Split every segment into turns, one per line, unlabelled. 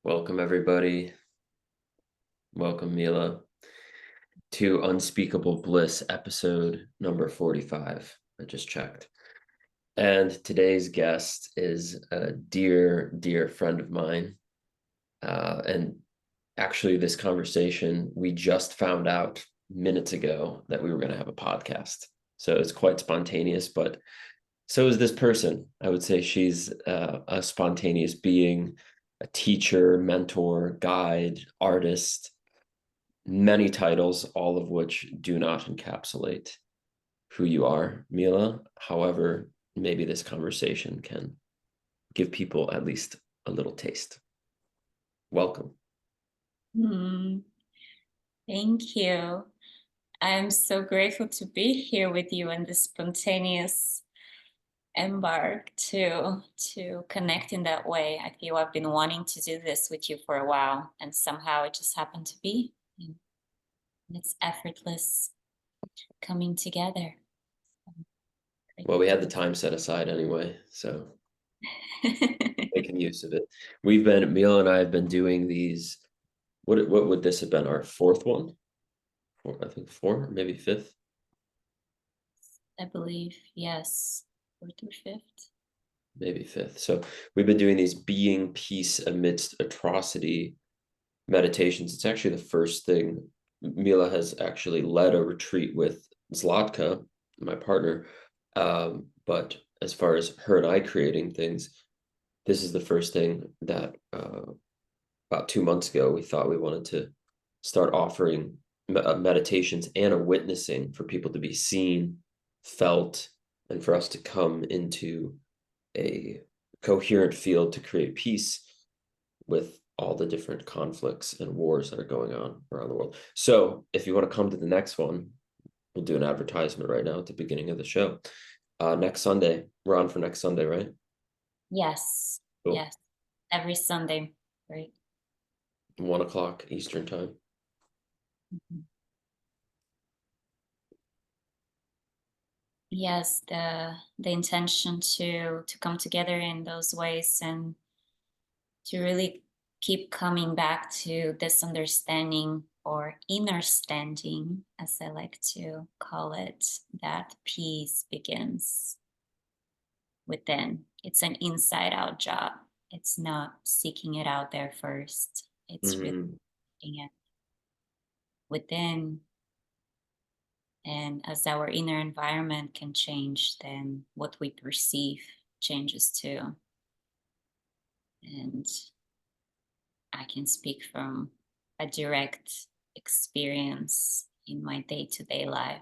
Welcome, everybody. Welcome, Mila, to Unspeakable Bliss, episode number 45. I just checked. And today's guest is a dear, dear friend of mine. And actually, this conversation, we just found out minutes ago that we were going to have a podcast. So it's quite spontaneous, but so is this person. I would say she's a spontaneous being, a teacher, mentor, guide, artist, many titles, all of which do not encapsulate who you are, Mila. However, maybe this conversation can give people at least a little taste. Welcome.
Thank you. I'm so grateful to be here with you in this spontaneous embark to connect in that way. I feel I've been wanting to do this with you for a while, and somehow it just happened to be. And it's effortless coming together.
Well, we had the time set aside anyway, so making use of it. Mila and I have been doing these. What would this have been? Our fourth one? I think four, maybe fifth.
I believe, yes, fourth or fifth.
Maybe fifth. So we've been doing these being peace amidst atrocity meditations. It's actually the first thing. Mila has actually led a retreat with Zlatka, my partner. But as far as her and I creating things, this is the first thing that about 2 months ago, we thought we wanted to start offering meditations and a witnessing for people to be seen, felt, and for us to come into a coherent field to create peace with all the different conflicts and wars that are going on around the world. So if you want to come to the next one, we'll do an advertisement right now at the beginning of the show. Next Sunday, we're on for next Sunday, right?
Yes.
Cool.
Yes. Every Sunday, right?
1 o'clock Eastern time.
Mm-hmm. Yes, the intention to come together in those ways and to really keep coming back to this understanding or inner standing, as I like to call it, that peace begins within. It's an inside out job. It's not seeking it out there first. It's really seeking it within. And as our inner environment can change, then what we perceive changes too. And I can speak from a direct experience in my day-to-day life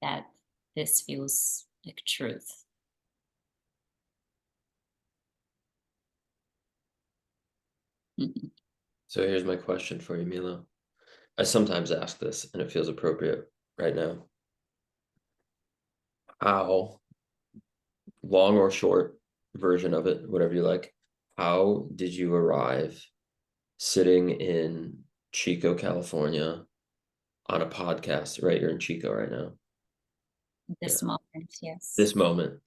that this feels like truth.
So here's my question for you, Mila. I sometimes ask this, and it feels appropriate right now. How, long or short version of it, whatever you like, how did you arrive sitting in Chico, California on a podcast, right? You're in Chico right now.
This moment, yes.
This moment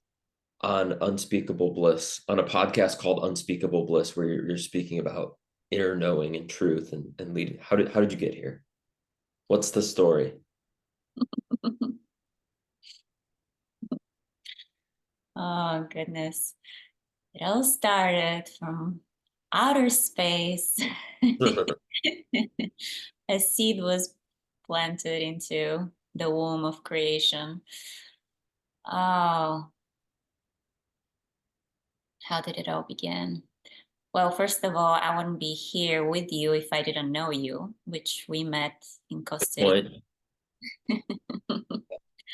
on Unspeakable Bliss, on a podcast called Unspeakable Bliss, where you're speaking about inner knowing and truth and leading. How did you get here? What's the story?
Oh, goodness. It all started from outer space. A seed was planted into the womb of creation. Oh, how did it all begin? Well, first of all, I wouldn't be here with you if I didn't know you, which we met in Costa Rica.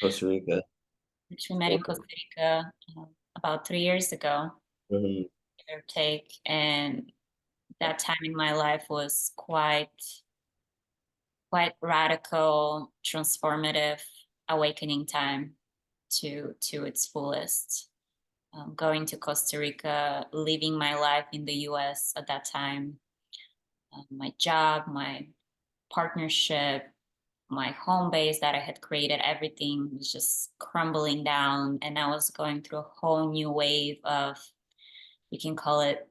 Costa Rica.
Which we met in Costa Rica about 3 years ago, give or take. And that time in my life was quite radical, transformative, awakening time to its fullest. Going to Costa Rica, living my life in the US at that time, my job, my partnership, my home base that I had created, everything was just crumbling down. And I was going through a whole new wave of, we can call it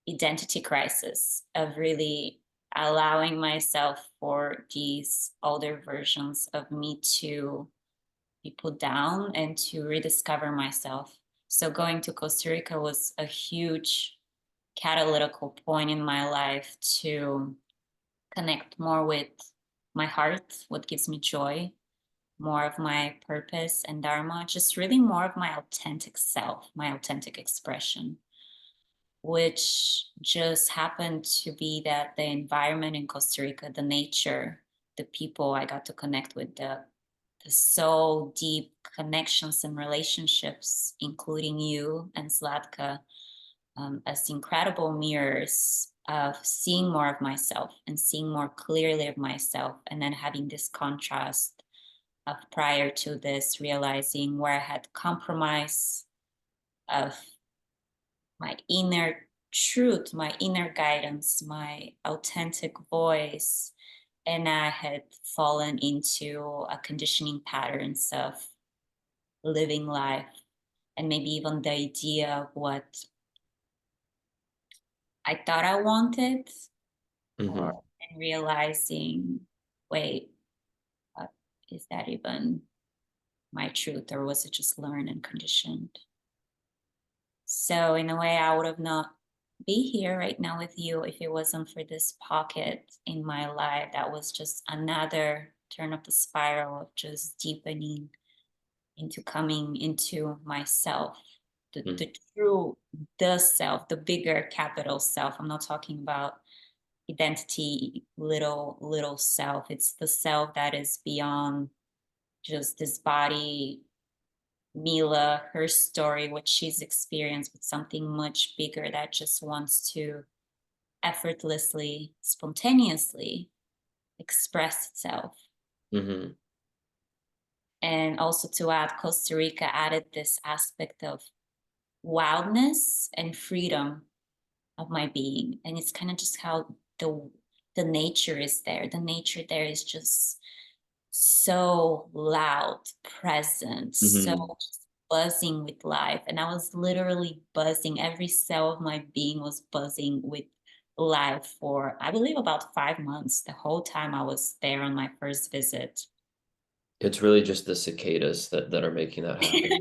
identity crisis of really allowing myself for these older versions of me to be put down and to rediscover myself. So going to Costa Rica was a huge catalytical point in my life to connect more with my heart, what gives me joy, more of my purpose and dharma, just really more of my authentic self, my authentic expression, which just happened to be that the environment in Costa Rica, the nature, the people I got to connect with, the so deep connections and relationships, including you and Zlatka, as incredible mirrors of seeing more of myself and seeing more clearly of myself, and then having this contrast of prior to this realizing where I had compromise of my inner truth, my inner guidance, my authentic voice, and I had fallen into a conditioning patterns of living life, and maybe even the idea of what I thought I wanted, or
Mm-hmm.
and realizing, wait, uh, is that even my truth, or was it just learned and conditioned? So in a way, I would have not be here right now with you if it wasn't for this pocket in my life that was just another turn of the spiral of just deepening into coming into myself,
Mm-hmm.
the true, the self, the bigger capital self. I'm not talking about identity, little self. It's the self that is beyond just this body. Mila, her story, what she's experienced, with something much bigger that just wants to effortlessly, spontaneously express itself.
Mm-hmm.
And also to add, Costa Rica added this aspect of wildness and freedom of my being. And it's kind of just how the nature is there. The nature there is just so loud, present, so
Mm-hmm.
buzzing with life. And I was literally buzzing. Every cell of my being was buzzing with life for, I believe, about 5 months, the whole time I was there on my first visit.
It's really just the cicadas that are making that happen.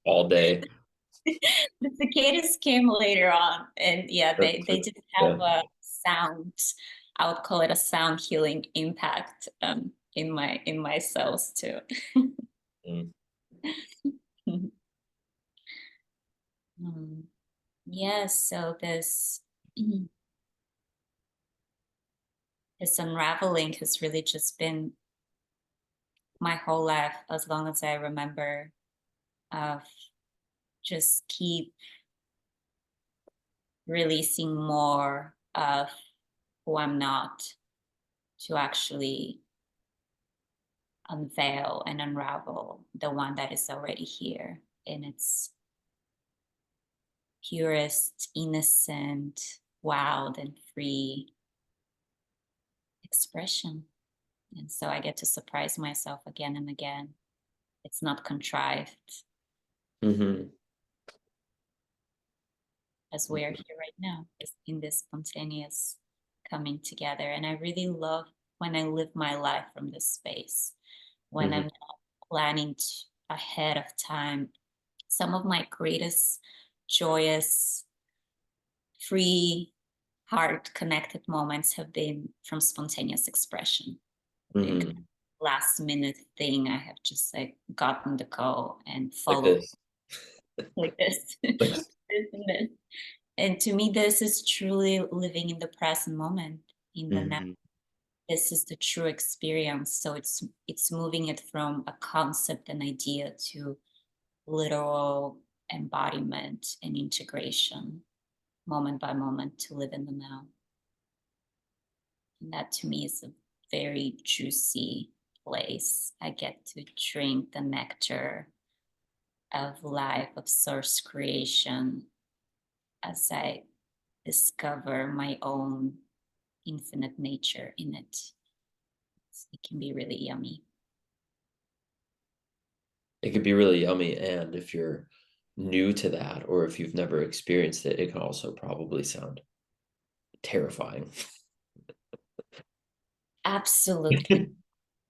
All day.
The cicadas came later on, and yeah,
That's
they did have
yeah.
a sound. I would call it a sound healing impact in my cells too.
Mm.
Mm. Yes, so this unraveling has really just been my whole life, as long as I remember, of just keep releasing more of who I'm not, to actually unveil and unravel the one that is already here in its purest, innocent, wild, and free expression. And so I get to surprise myself again and again. It's not contrived,
Mm-hmm.
as we are here right now, is in this spontaneous coming together. And I really love when I live my life from this space, when
Mm-hmm.
I'm not planning ahead of time. Some of my greatest joyous, free, heart connected moments have been from spontaneous expression. They're kind
Mm-hmm.
of last minute thing. I have just like gotten the call and
Like
followed
this.
like this,
Like
this and this. And to me, this is truly living in the present moment, in the now.
mm-hmm.
This is the true experience. So it's moving it from a concept and idea to literal embodiment and integration, moment by moment, to live in the now. And that to me is a very juicy place. I get to drink the nectar of life, of source creation, as I discover my own infinite nature in it. It can be really yummy.
It could be really yummy, and if you're new to that, or if you've never experienced it, it can also probably sound terrifying.
Absolutely.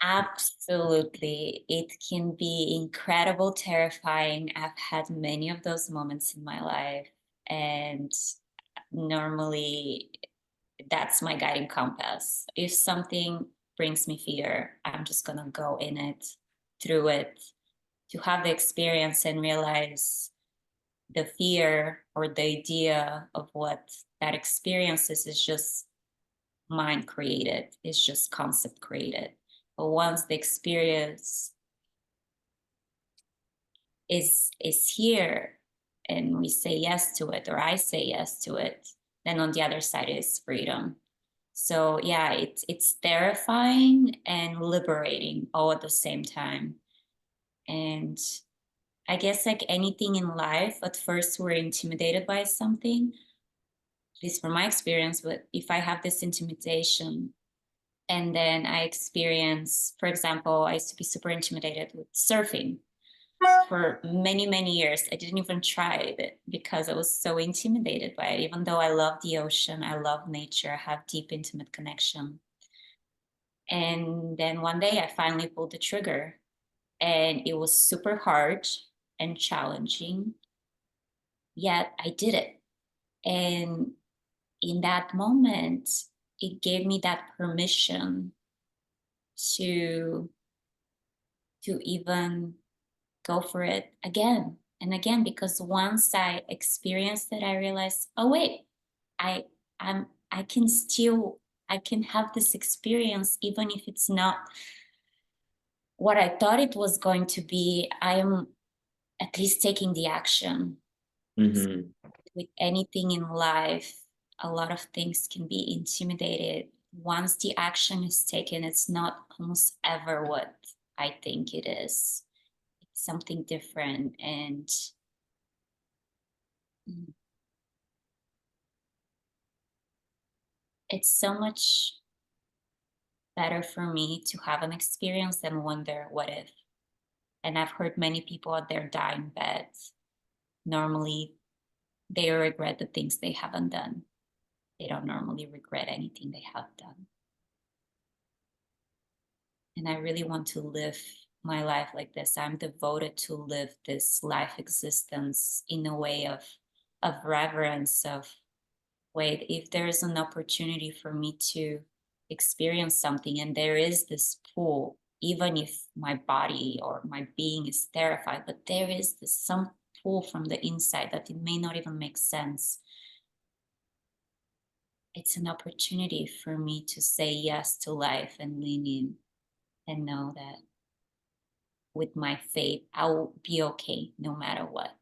Absolutely. It can be incredible, terrifying. I've had many of those moments in my life. And normally that's my guiding compass. If something brings me fear, I'm just going to go in it, through it, to have the experience and realize the fear or the idea of what that experience is just mind created, it's just concept created. But once the experience is here and we say yes to it, or I say yes to it, then on the other side is freedom. So yeah, it's terrifying and liberating all at the same time. And I guess like anything in life, at first we're intimidated by something, at least from my experience. But if I have this intimidation and then I experience, for example, I used to be super intimidated with surfing for many, many years. I didn't even try it because I was so intimidated by it. Even though I love the ocean, I love nature, I have deep, intimate connection. And then one day I finally pulled the trigger, and it was super hard and challenging, yet I did it. And in that moment, it gave me that permission to even go for it again and again, because once I experienced it, I realized, oh wait, I I can still, I can have this experience even if it's not what I thought it was going to be. I am at least taking the action.
Mm-hmm.
With anything in life, a lot of things can be intimidated. Once the action is taken, it's not almost ever what I think it is. It's something different. And it's so much better for me to have an experience than wonder what if. And I've heard many people out there die in bed. Normally, they regret the things they haven't done. They don't normally regret anything they have done. And I really want to live my life like this. I'm devoted to live this life existence in a way of reverence, of wait, if there is an opportunity for me to experience something and there is this pull, even if my body or my being is terrified, but there is this some pull from the inside that it may not even make sense. It's an opportunity for me to say yes to life and lean in and know that with my faith, I'll be okay no matter what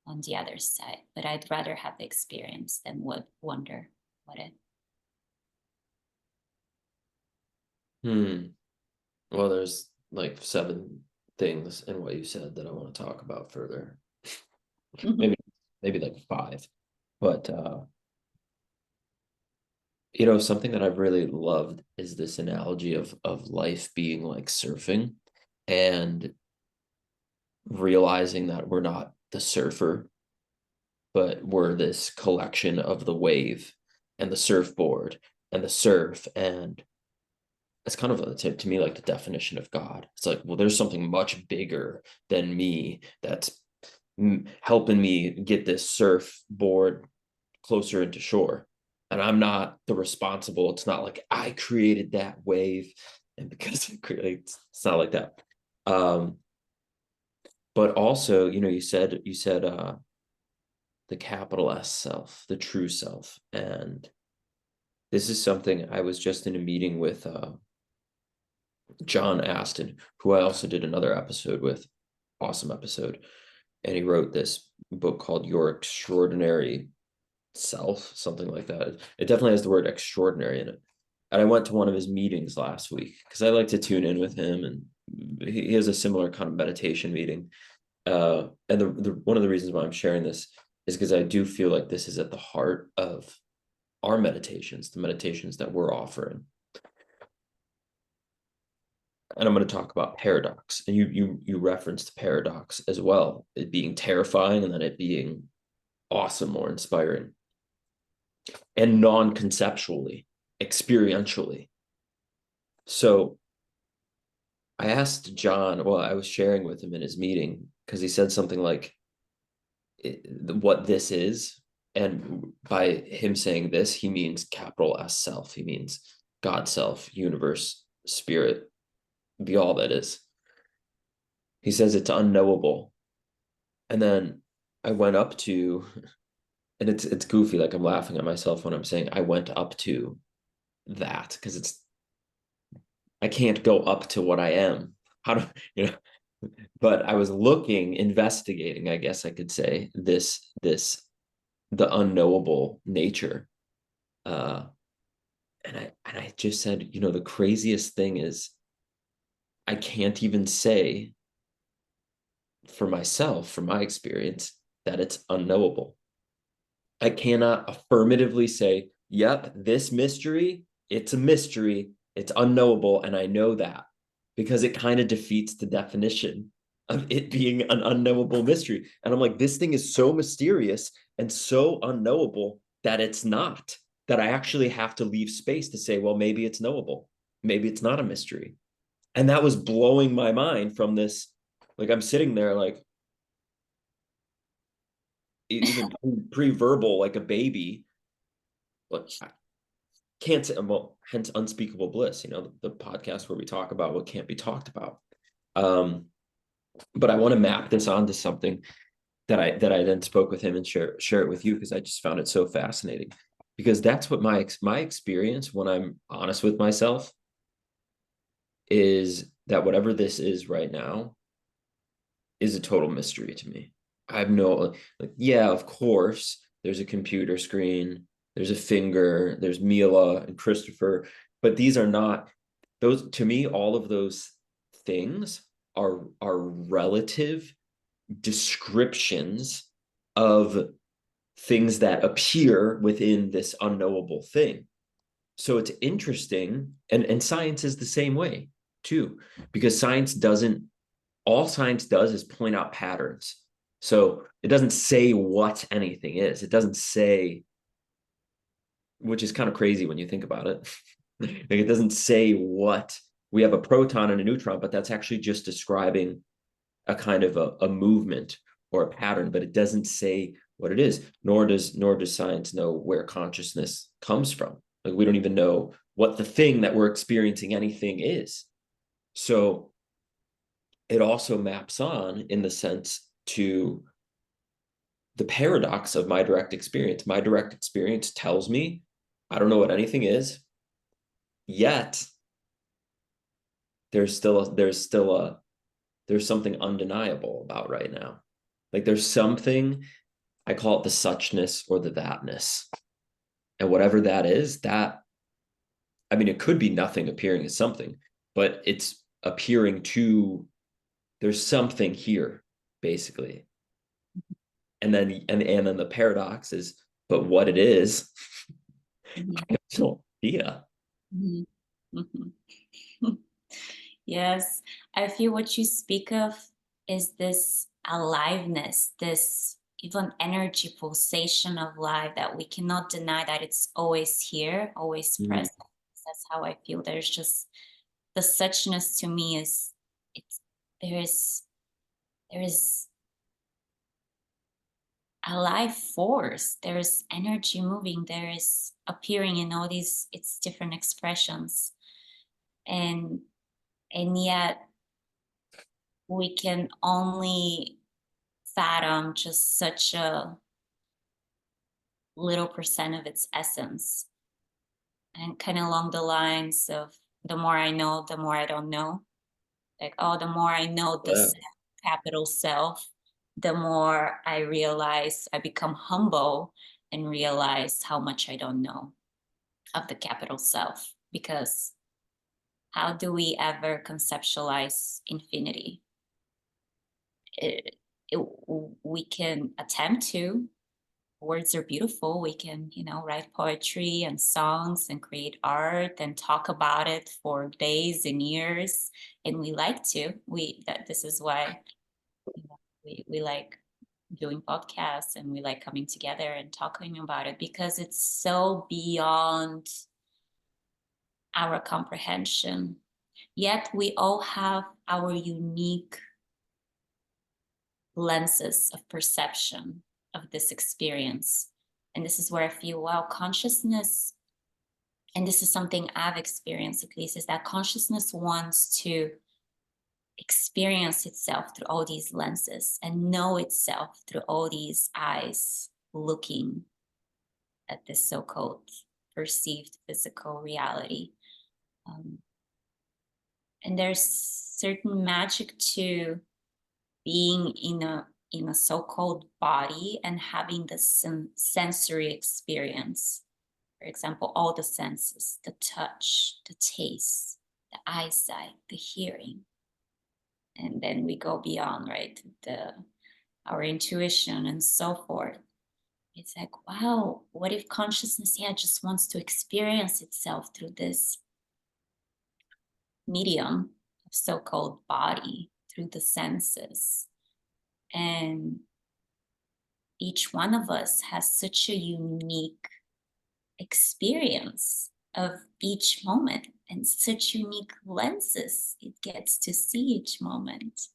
on the other side. But I'd rather have the experience than would wonder what it.
Hmm. Well, there's like 7 things in what you said that I want to talk about further. maybe maybe like 5. But something that I've really loved is this analogy of life being like surfing, and realizing that we're not the surfer, but we're this collection of the wave and the surfboard and the surf. And it's kind of to me like the definition of God. It's like, well, there's something much bigger than me that's helping me get this surfboard closer into shore. And I'm not the responsible. It's not like I created that wave, and because I created, it's not like that. Um, but also, you said the capital S self, the true self. And this is something I was just in a meeting with John Aston, who I also did another episode with, awesome episode. And he wrote this book called Your Extraordinary Self, something like that. It definitely has the word extraordinary in it. And I went to one of his meetings last week because I like to tune in with him, and he has a similar kind of meditation meeting. And the one of the reasons why I'm sharing this is because I do feel like this is at the heart of our meditations, the meditations that we're offering. and I'm going to talk about paradox. And you referenced paradox as well, it being terrifying and then it being awesome or inspiring, and non-conceptually, experientially. So I asked John, well, I was sharing with him in his meeting because he said something like what this is. And by him saying this, he means capital S self. He means God self, universe, spirit, the all that is. He says it's unknowable. And then I went up to, and it's goofy, like I'm laughing at myself when I'm saying I went up to that because I can't go up to what I am. How do you know? But I was looking, investigating, I guess I could say, the unknowable nature. Uh, and I just said, the craziest thing is I can't even say for myself, from my experience, that it's unknowable. I cannot affirmatively say, yep, this mystery, it's a mystery, it's unknowable, and I know that, because it kind of defeats the definition of it being an unknowable mystery. And I'm like, this thing is so mysterious and so unknowable that it's not, that I actually have to leave space to say, well, maybe it's knowable. Maybe it's not a mystery. And that was blowing my mind from this. Like I'm sitting there like, even pre-verbal, like a baby, but I can't say, well, hence unspeakable bliss, the podcast where we talk about what can't be talked about. But I want to map this onto something that I then spoke with him and share it with you because I just found it so fascinating. Because that's what my experience, when I'm honest with myself, is that whatever this is right now is a total mystery to me. I have no, like, yeah, of course, there's a computer screen, there's a finger, there's Mila and Christopher, but these are not those, to me, all of those things are relative descriptions of things that appear within this unknowable thing. So it's interesting, and science is the same way too, because all science does is point out patterns. So it doesn't say what anything is. It doesn't say, which is kind of crazy when you think about it. Like it doesn't say what we have, a proton and a neutron, but that's actually just describing a kind of a movement or a pattern, but it doesn't say what it is, nor does science know where consciousness comes from. Like we don't even know what the thing that we're experiencing anything is. So it also maps on in the sense to the paradox of my direct experience. My direct experience tells me I don't know what anything is, yet there's something undeniable about right now. Like there's something, I call it the suchness or the thatness. And whatever that is, I mean, it could be nothing appearing as something, but it's appearing to, there's something here, basically. And then the paradox is, but what it is, I have no idea.
Mhm. Mhm. Yes, I feel what you speak of is this aliveness, this even energy pulsation of life that we cannot deny that it's always here, always
Mm,
present. That's how I feel. There's just the suchness to me is it's there is there is a life force. There is energy moving. There is appearing in all these its different expressions, and yet we can only fathom just such a little percent of its essence, and kind of along the lines of the more I know, the more I don't know. Like, oh, the more I know
yeah.
this capital self, the more I realize I become humble and realize how much I don't know of the capital self. Because how do we ever conceptualize infinity? It, we can attempt to, words are beautiful. We can, write poetry and songs and create art and talk about it for days and years. And we like to. This is why we like doing podcasts, and we like coming together and talking about it, because it's so beyond our comprehension. Yet we all have our unique lenses of perception of this experience. And this is where I feel, wow, consciousness, and this is something I've experienced at least, is that consciousness wants to experience itself through all these lenses and know itself through all these eyes looking at this so-called perceived physical reality. And there's certain magic to being in a so-called body and having the sensory experience. For example, all the senses, the touch, the taste, the eyesight, the hearing. And then we go beyond, right? Our intuition and so forth. It's like, wow, what if consciousness, just wants to experience itself through this medium of so-called body, through the senses. And each one of us has such a unique experience of each moment and such unique lenses it gets to see each moment.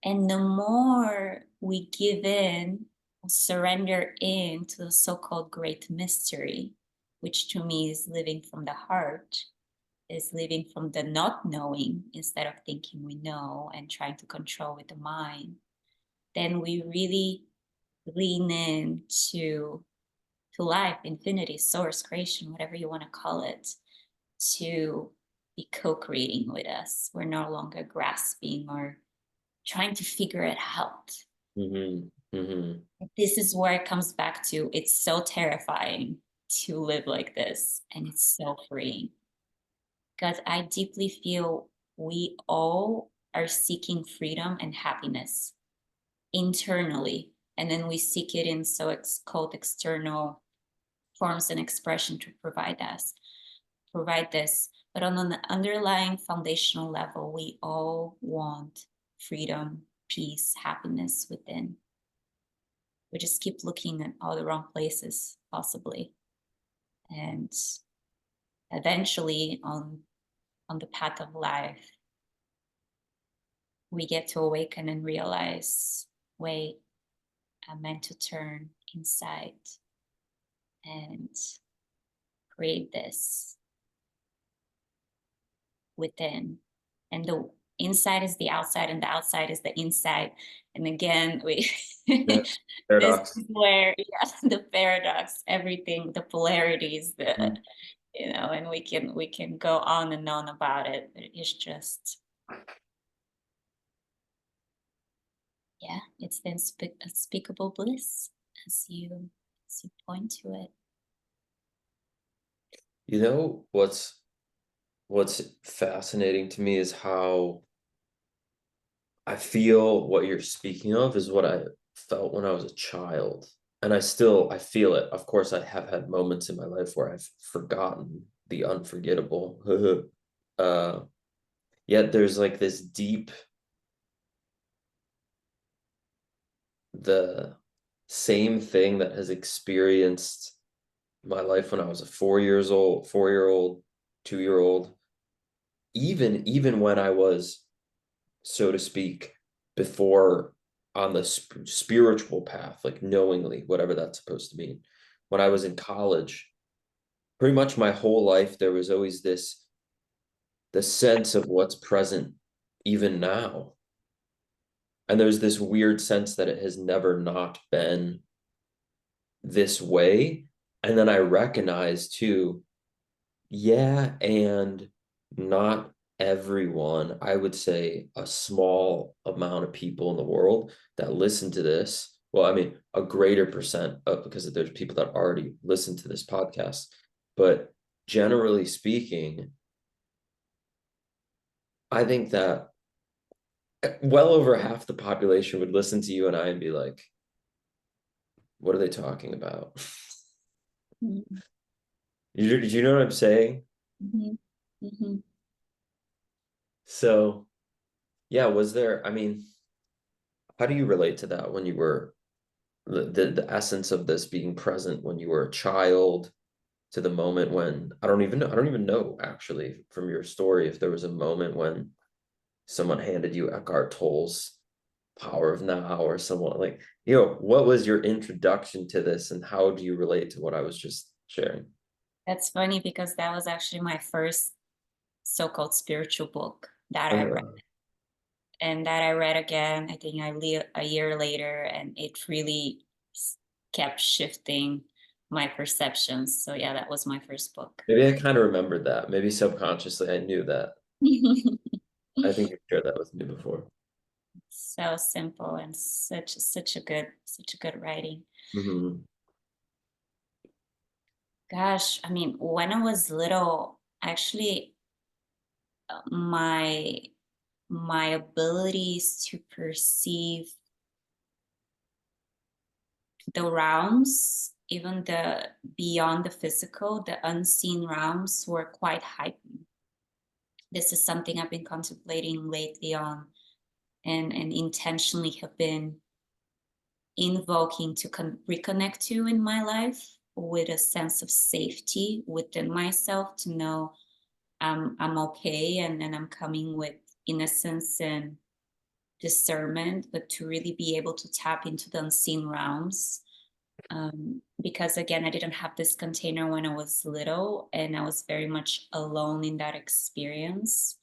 And the more we give in, surrender in to the so-called great mystery, which to me is living from the heart, is living from the not knowing instead of thinking we know and trying to control with the mind, then we really lean in to life, infinity, source, creation, whatever you want to call it, to be co-creating with us. We're no longer grasping or trying to figure it out. This is where it comes back to, it's so terrifying to live like this, and it's so freeing, because I deeply feel we all are seeking freedom and happiness internally, and then we seek it in so-called external forms and expression to provide this. But on an underlying foundational level, we all want freedom, peace, happiness within. We just keep looking at all the wrong places, possibly. And eventually on the path of life, we get to awaken and realize, wait, I'm meant to turn inside and create this within. And the inside is the outside, and the outside is the inside. And again,
Yeah.
this
Paradox.
is where, the paradox, everything, the polarities, and we can go on and on about it. It's just, it's the unspeakable bliss, as you point to it.
You know what's fascinating to me is how I feel what you're speaking of is what I felt when I was a child. And I feel it. Of course, I have had moments in my life where I've forgotten the unforgettable. Yet there's like this deep, the same thing that has experienced my life when I was a 4-year-old, 2-year-old, even when I was, so to speak, before on the spiritual path, like knowingly, whatever that's supposed to mean. When I was in college, pretty much my whole life, there was always the sense of what's present even now. And there's this weird sense that it has never not been this way. And then I recognize too, yeah, and not everyone, I would say a small amount of people in the world that listen to this. Well, I mean, a greater percent of, because there's people that already listen to this podcast. But generally speaking, I think that well over half the population would listen to you and I and be like, What are they talking about?
Mhm.
Do you know what I'm saying?
Mhm. Mhm.
So, yeah, was there, I mean, how do you relate to that when you were the essence of this being present when you were a child to the moment when I don't even know actually from your story if there was a moment when someone handed you Eckhart Tolle's Power of Now or someone like, what was your introduction to this and how do you relate to what I was just sharing?
That's funny because that was actually my first so-called spiritual book that I read,
Uh,
and that I read again, I think a year later, and it really kept shifting my perceptions. So yeah, that was my first book.
Maybe I kind of remembered that. Maybe subconsciously I knew that. I think you shared that with me before.
So simple and such a good writing.
Hmm.
Gosh, I mean, when I was little, actually, my abilities to perceive the realms, even the beyond the physical, the unseen realms, were quite heightened. This is something I've been contemplating lately on, and intentionally have been invoking to reconnect to in my life, with a sense of safety within myself, to know I'm okay, and I'm coming with innocence and discernment, but to really be able to tap into the unseen realms. Because again, I didn't have this container when I was little, and I was very much alone in that experience.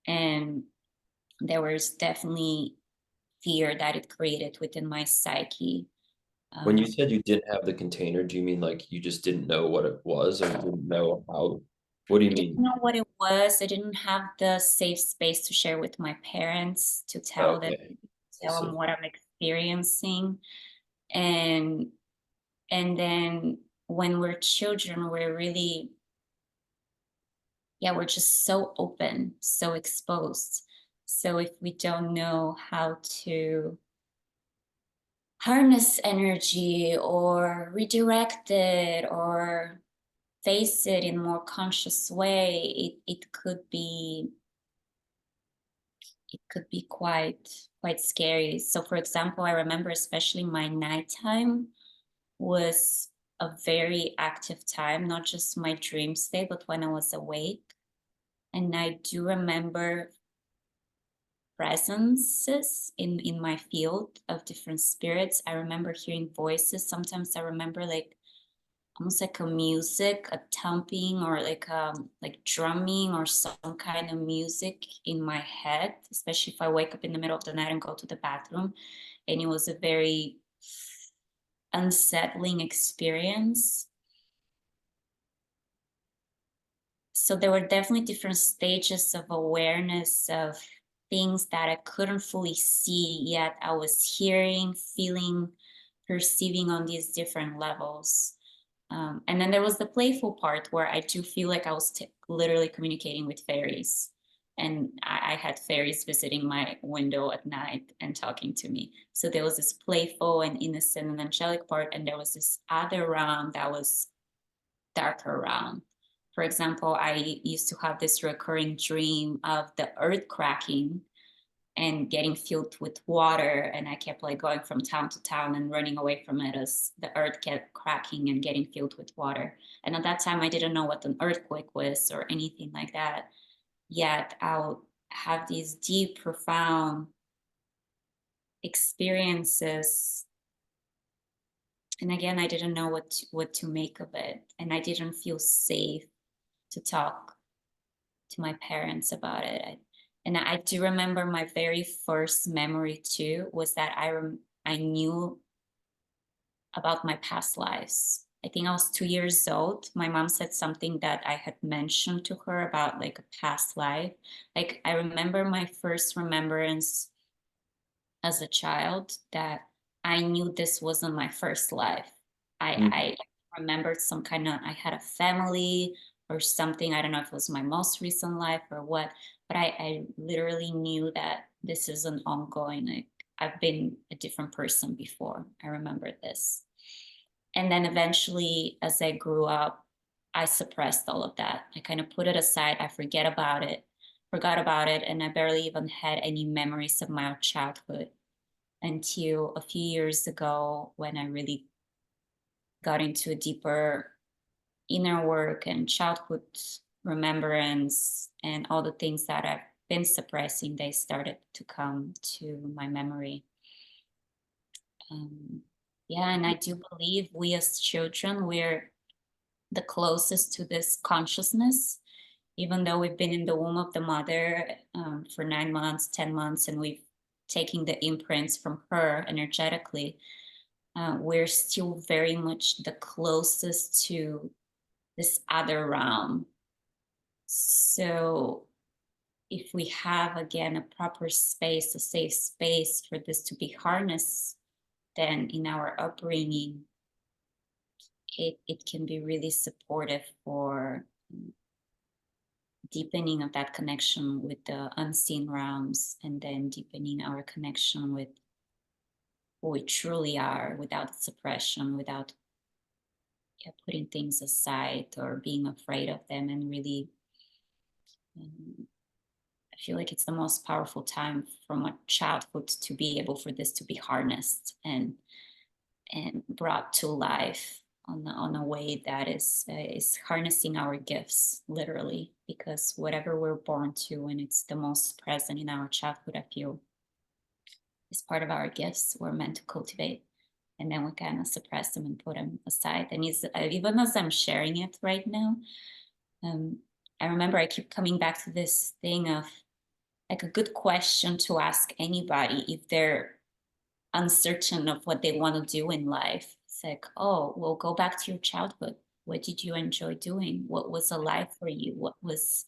And there was definitely fear that it created within my psyche.
When you
Um,
said you didn't have the container, do you mean like you just didn't know what it was or you didn't know how? What do you
I didn't
mean?
know what it was. I didn't have the safe space to share with my parents, to
Okay, I
tell them
see.
what I'm experiencing. And then when we're children, we're really, yeah, we're just so open, so exposed. So if we don't know how to harness energy or redirect it or face it in a more conscious way, it could be quite scary. So for example, I remember especially my nighttime was a very active time, not just my dream state, but when I was awake. And I do remember presences in my field of different spirits. I remember hearing voices. Sometimes I remember like almost like a music, a thumping, or like drumming or some kind of music in my head, especially if I wake up in the middle of the night and go to the bathroom. And it was a very unsettling experience. So there were definitely different stages of awareness of things that I couldn't fully see, yet I was hearing, feeling, perceiving on these different levels. And then there was the playful part where I do feel like I was literally communicating with fairies. And I had fairies visiting my window at night and talking to me. So there was this playful and innocent and angelic part. And there was this other realm that was darker realm. For example, I used to have this recurring dream of the earth cracking and getting filled with water. And I kept like going from town to town and running away from it as the earth kept cracking and getting filled with water. And at that time, I didn't know what an earthquake was or anything like that. Yet I'll have these deep, profound experiences. And again, I didn't know what to make of it. And I didn't feel safe to talk to my parents about it. And I do remember my very first memory too was that I knew about my past lives. I think I was 2 years old. My mom said something that I had mentioned to her about like a past life. Like I remember my first remembrance as a child that I knew this wasn't my first life. I remembered some kind of, I had a family or something. I don't know if it was my most recent life or what, but I literally knew that this is an ongoing, like I've been a different person before. I remember this. And then eventually, as I grew up, I suppressed all of that. I kind of put it aside. I forgot about it, and I barely even had any memories of my childhood until a few years ago when I really got into a deeper inner work and childhood remembrance, and all the things that I've been suppressing, they started to come to my memory. Yeah, and I do believe we as children, we're the closest to this consciousness, even though we've been in the womb of the mother for 9 months, 10 months, and we've taken the imprints from her energetically. We're still very much the closest to this other realm. So if we have, again, a proper space, a safe space for this to be harnessed, then in our upbringing, it can be really supportive for deepening of that connection with the unseen realms, and then deepening our connection with who we truly are without suppression, without putting things aside or being afraid of them. And really, I feel like it's the most powerful time from a childhood to be able for this to be harnessed and brought to life on a way that is harnessing our gifts, literally, because whatever we're born to, and it's the most present in our childhood, I feel, is part of our gifts we're meant to cultivate. And then we kind of suppress them and put them aside. And even as I'm sharing it right now, I remember I keep coming back to this thing of, like, a good question to ask anybody if they're uncertain of what they want to do in life. It's like, oh, well, go back to your childhood. What did you enjoy doing? What was alive for you? What was,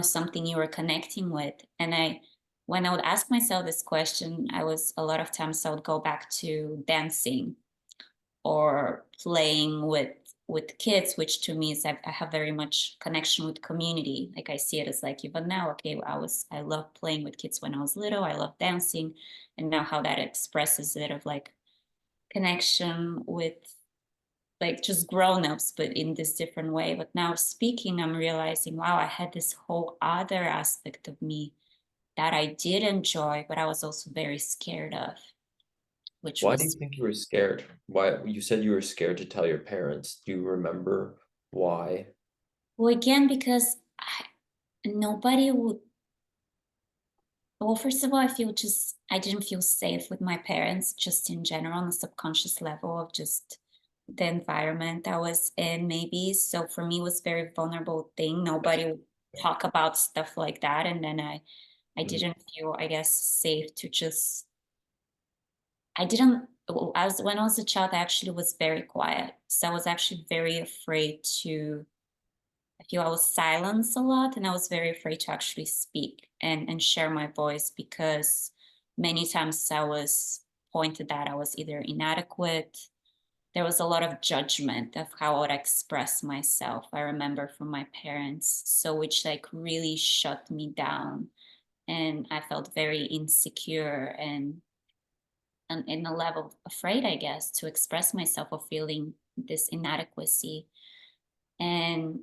something you were connecting with? And when I would ask myself this question, a lot of times I would go back to dancing or playing with kids, which to me is, I have very much connection with community. Like, I see it as like, even now, okay, I love playing with kids when I was little. I love dancing, and now how that expresses it of like connection with like just grown-ups, but in this different way. But now speaking, I'm realizing, wow, I had this whole other aspect of me that I did enjoy, but I was also very scared of, which
Why do you
was,
think you were scared? Why you said you were scared to tell your parents? Do you remember why?
well, again, because nobody would, well, first of all, I didn't feel safe with my parents, just in general, on a subconscious level of just the environment I was in, maybe. So for me, it was a very vulnerable thing. Nobody would talk about stuff like that. And then I
Mhm.
didn't feel, I guess, safe to just, I didn't, when I was a child, I actually was very quiet. So I was actually very afraid to, I feel I was silenced a lot, and I was very afraid to actually speak and share my voice, because many times I was pointed that I was either inadequate. There was a lot of judgment of how I would express myself, I remember, from my parents. So which like really shut me down. And I felt very insecure and in a level afraid, I guess, to express myself, of feeling this inadequacy. And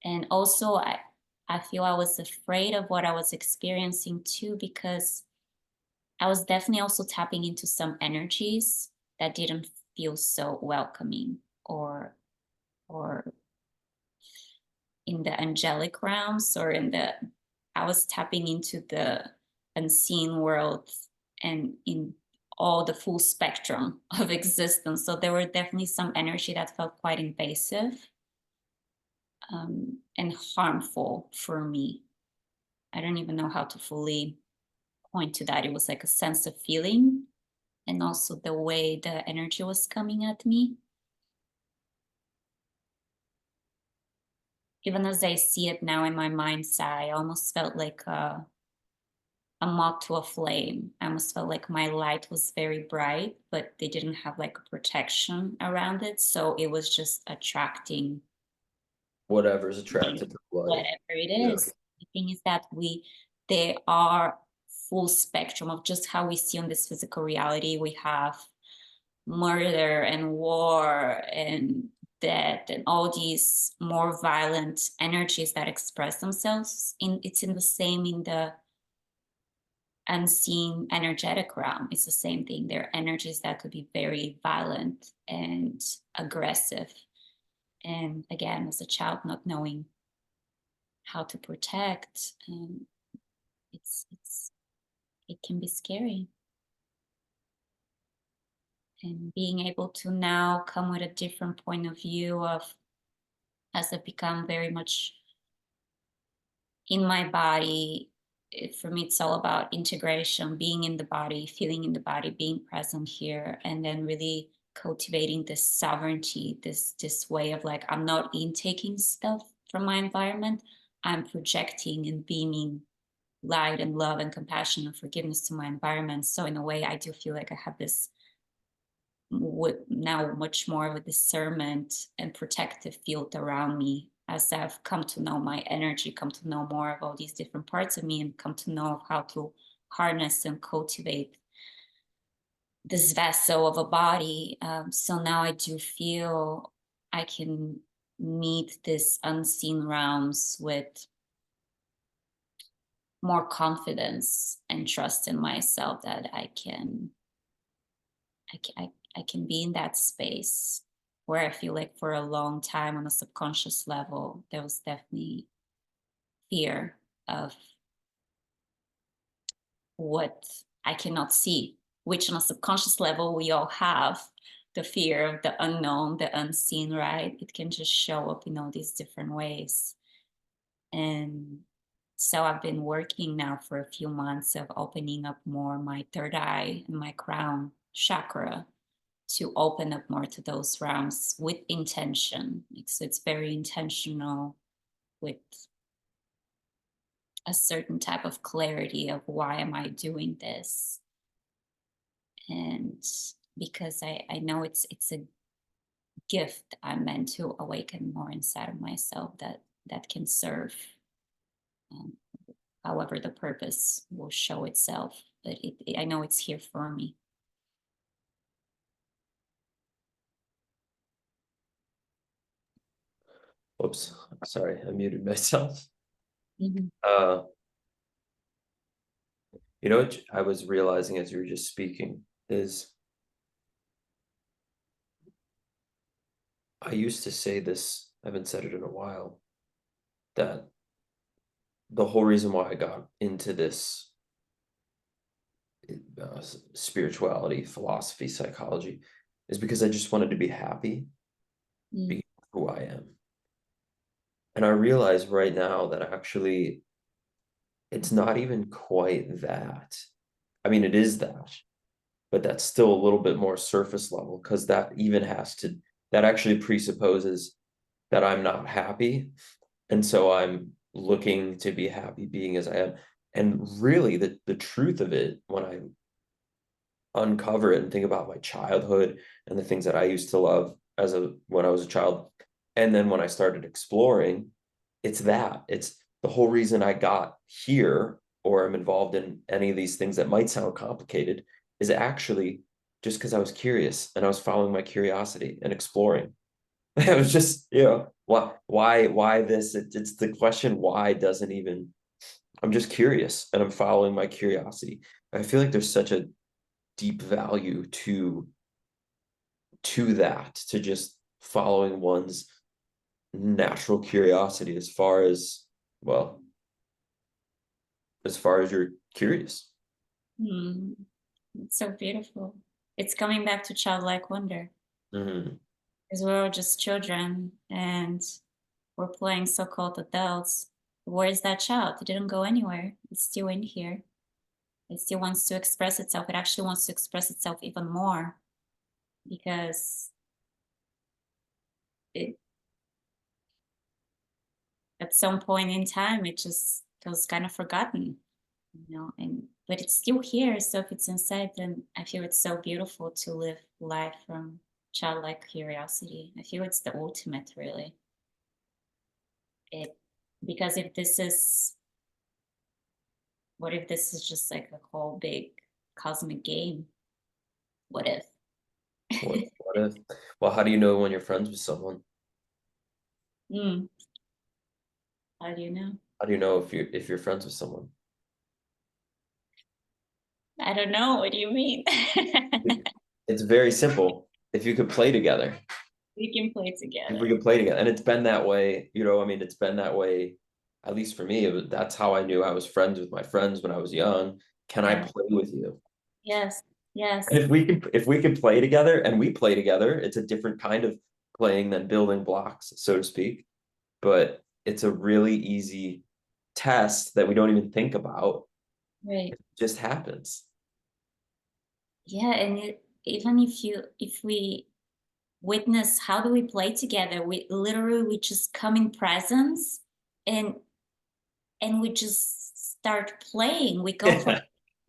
and also I feel I was afraid of what I was experiencing too, because I was definitely also tapping into some energies that didn't feel so welcoming, or in the angelic realms, or in the, I was tapping into the unseen world, and in all the full spectrum of existence. So there were definitely some energy that felt quite invasive, and harmful for me. I don't even know how to fully point to that. It was like a sense of feeling, and also the way the energy was coming at me. Even as I see it now in my mind's eye, I almost felt like a moth to a flame. I almost felt like my light was very bright, but they didn't have like a protection around it. So it was just attracting
Whatever's attracted to light.
whatever it
Yeah.
is. The thing is that they are full spectrum of just how we see on this physical reality. We have murder and war and death and all these more violent energies that express themselves it's in the same in the unseen energetic realm. It's the same thing. There are energies that could be very violent and aggressive. And again, as a child, not knowing how to protect, it can be scary. And being able to now come with a different point of view of, as I've become very much in my body, for me it's all about integration, being in the body, feeling in the body, being present here, and then really cultivating this sovereignty, this way of like, I'm not intaking stuff from my environment, I'm projecting and beaming light and love and compassion and forgiveness to my environment. So in a way, I do feel like I have this now much more of a discernment and protective field around me as I've come to know my energy, come to know more of all these different parts of me, and come to know how to harness and cultivate this vessel of a body. So now I do feel I can meet this unseen realms with more confidence and trust in myself that I can be in that space where I feel like for a long time on a subconscious level, there was definitely fear of what I cannot see, which on a subconscious level, we all have the fear of the unknown, the unseen, right? It can just show up in all these different ways. And so I've been working now for a few months of opening up more my third eye and my crown chakra to open up more to those realms with intention. So it's very intentional with a certain type of clarity of why am I doing this? And because I know it's a gift I'm meant to awaken more inside of myself that can serve um, however the purpose will show itself. But I know it's here for me.
Oops, sorry, I muted myself.
Mhm.
Uh, you know what I was realizing as you were just speaking is I used to say this, I haven't said it in a while, that the whole reason why I got into this spirituality, philosophy, psychology is because I just wanted to be happy
Mm.
being who I am. And I realize right now that actually it's not even quite that. I mean, it is that, but that's still a little bit more surface level because that actually presupposes that I'm not happy. And so I'm looking to be happy being as I am. And really, the truth of it, when I uncover it and think about my childhood and the things that I used to love when I was a child, and then when I started exploring, it's the whole reason I got here or am involved in any of these things that might sound complicated is actually just because I was curious and I was following my curiosity and exploring. It was just, why this? It's the question why doesn't even, I'm just curious and I'm following my curiosity. I feel like there's such a deep value to that, to just following one's natural curiosity well, as far as you're curious.
Mm. It's so beautiful. It's coming back to childlike wonder
Mm-hmm.
because we're all just children and we're playing so-called adults. Where's that child? It didn't go anywhere. It's still in here. It still wants to express itself. It actually wants to express itself even more because it, at some point in time, it just feels kind of forgotten, and but it's still here. So if it's inside, then I feel it's so beautiful to live life from childlike curiosity. I feel it's the ultimate, really. It because if this is what if this is just like a whole big cosmic game? What if?
What if? Well, how do you know when you're friends with someone?
Mm, how do you know?
How do you know if you're friends with someone?
I don't know. What do you mean?
It's very simple. If you could play together,
We can play
if we
together.
could play together, and it's been that way, I mean, it's been that way, at least for me. That's how I knew I was friends with my friends when I was young. Can I
Yeah.
play with you?
Yes.
And
Yes.
if we can play together and we play together, it's a different kind of playing than building blocks, so to speak. But it's a really easy test that we don't even think about.
Right.
It just happens.
Yeah. And even if we witness how do we play together, we just come in presence, and we just start playing. We go from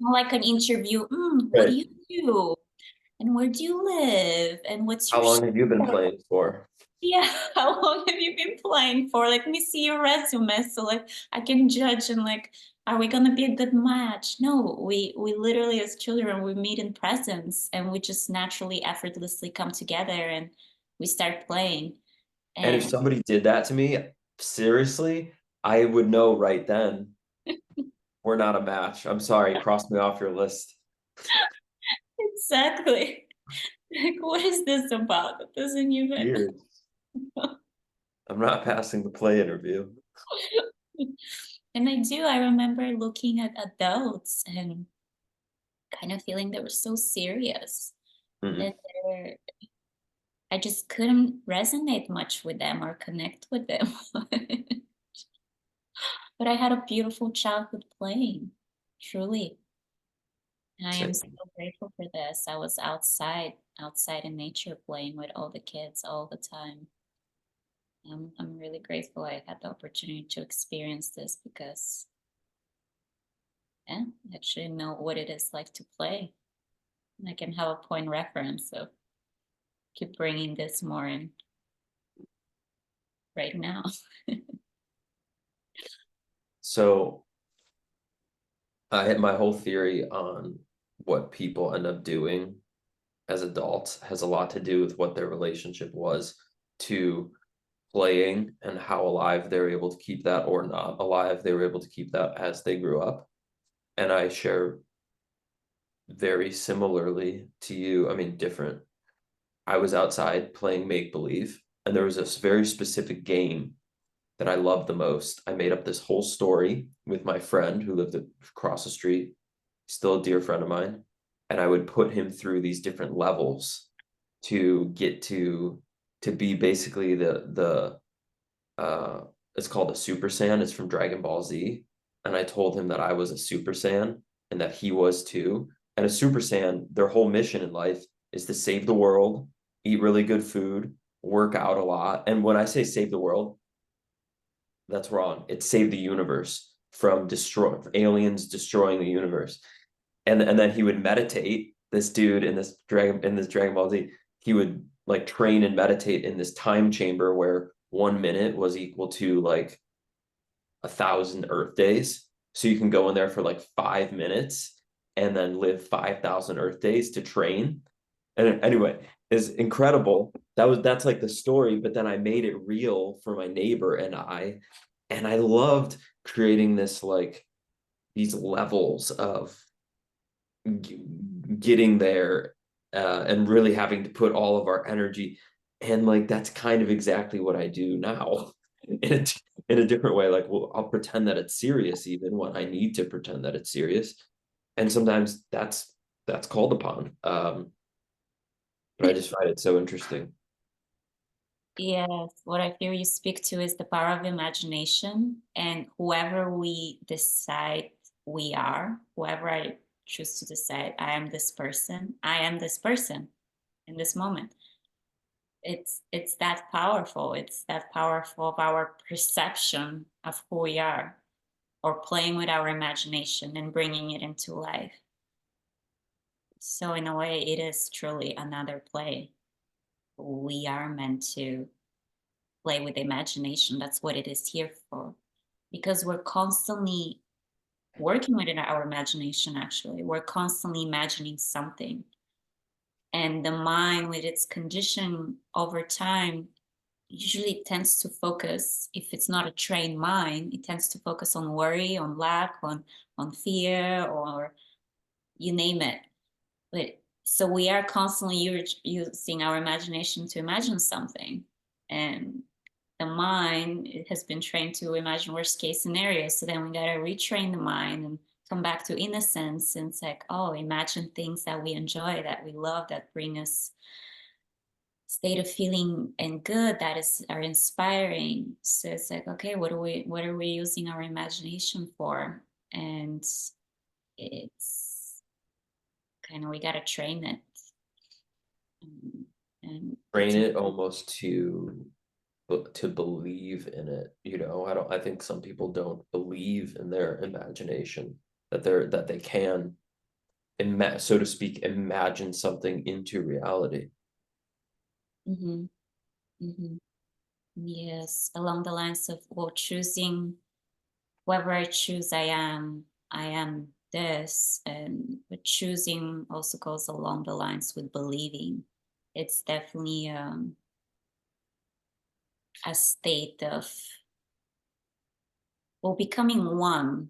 like an interview. What do
Right.
you do? And where do you live? And what's
How
your
long have you been
sport?
playing for?
Yeah, how long have you been playing for? Let me see your resume so like I can judge, and like, are we gonna be a good match? No, we literally as children we meet in presence, and we just naturally, effortlessly come together and we start playing.
And if
And
somebody did that to me, seriously, I would know right then we're not a match. I'm sorry, cross me off your list.
exactly. Like, what is this about? It doesn't even.
Weird. I'm not passing the play interview.
And I remember looking at adults and kind of feeling they were so serious.
Mhm.
And I just couldn't resonate much with them or connect with them. But I had a beautiful childhood playing, truly. And I am so
Same.
grateful for this. I was outside in nature playing with all the kids all the time. I'm really grateful I had the opportunity to experience this because, yeah, I actually know what it is like to play. And I can have a point reference, so keep bringing this more in right now.
So I had my whole theory on what people end up doing as adults has a lot to do with what their relationship was to playing and how alive they were able to keep that or not alive they were able to keep that as they grew up. And I share very similarly to you. I mean, different. I was outside playing make believe, and there was this very specific game that I loved the most. I made up this whole story with my friend who lived across the street, still a dear friend of mine, and I would put him through these different levels to get to be basically the it's called a Super Saiyan. It's from Dragon Ball Z. And I told him that I was a Super Saiyan and that he was too. And a Super Saiyan, their whole mission in life is to save the world, eat really good food, work out a lot. And when I say save the world, that's wrong. It's save the universe from aliens destroying the universe. And then he would meditate. This dude in this Dragon Ball Z, he would like train and meditate in this time chamber where 1 minute was equal to like 1,000 Earth days. So you can go in there for like 5 minutes and then live 5,000 Earth days to train. And anyway, is incredible. That's like the story, but then I made it real for my neighbor and I loved creating this like these levels of getting there and really having to put all of our energy. And like that's kind of exactly what I do now in a different way. Like, well, I'll pretend that it's serious even when I need to pretend that it's serious. And sometimes that's called upon. But I just find it so interesting.
Yes, what I feel you speak to is the power of imagination, and whoever we decide we are, whoever I choose to decide I am this person in this moment. It's that powerful. It's that powerful of our perception of who we are, or playing with our imagination and bringing it into life. So in a way, it is truly another play. We are meant to play with imagination. That's what it is here for. Because we're constantly working within our imagination, actually. We're constantly imagining something. And the mind, with its condition over time, usually tends to focus, if it's not a trained mind, it tends to focus on worry, on lack, on fear, or you name it. But so we are constantly using our imagination to imagine something. And the mind, it has been trained to imagine worst case scenarios. So then we got to retrain the mind and come back to innocence. And it's like, oh, imagine things that we enjoy, that we love, that bring us state of feeling and good, that is are inspiring. So it's like, okay, what are we using our imagination for? And it's kind of, we got to train it. And
Train it almost to believe in it. I think some people don't believe in their imagination, that they can, so to speak, imagine something into reality.
mm-hmm, mm-hmm. Yes, along the lines of, well, choosing whoever I choose, I am this. And but choosing also goes along the lines with believing. It's definitely a state of, well, becoming one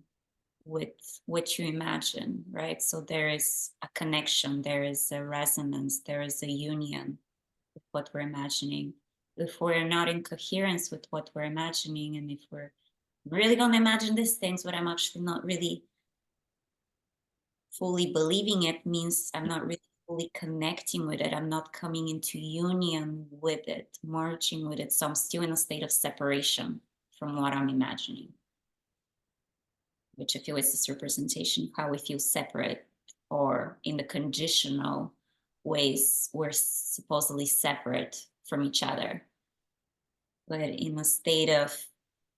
with what you imagine, right? So there is a connection, there is a resonance, there is a union with what we're imagining. If we're not in coherence with what we're imagining, and if we're really going to imagine these things, but I'm actually not really fully believing it, means I'm not really fully connecting with it. I'm not coming into union with it, merging with it. So I'm still in a state of separation from what I'm imagining, which I feel is this representation of how we feel separate, or in the conditional ways we're supposedly separate from each other. But in a state of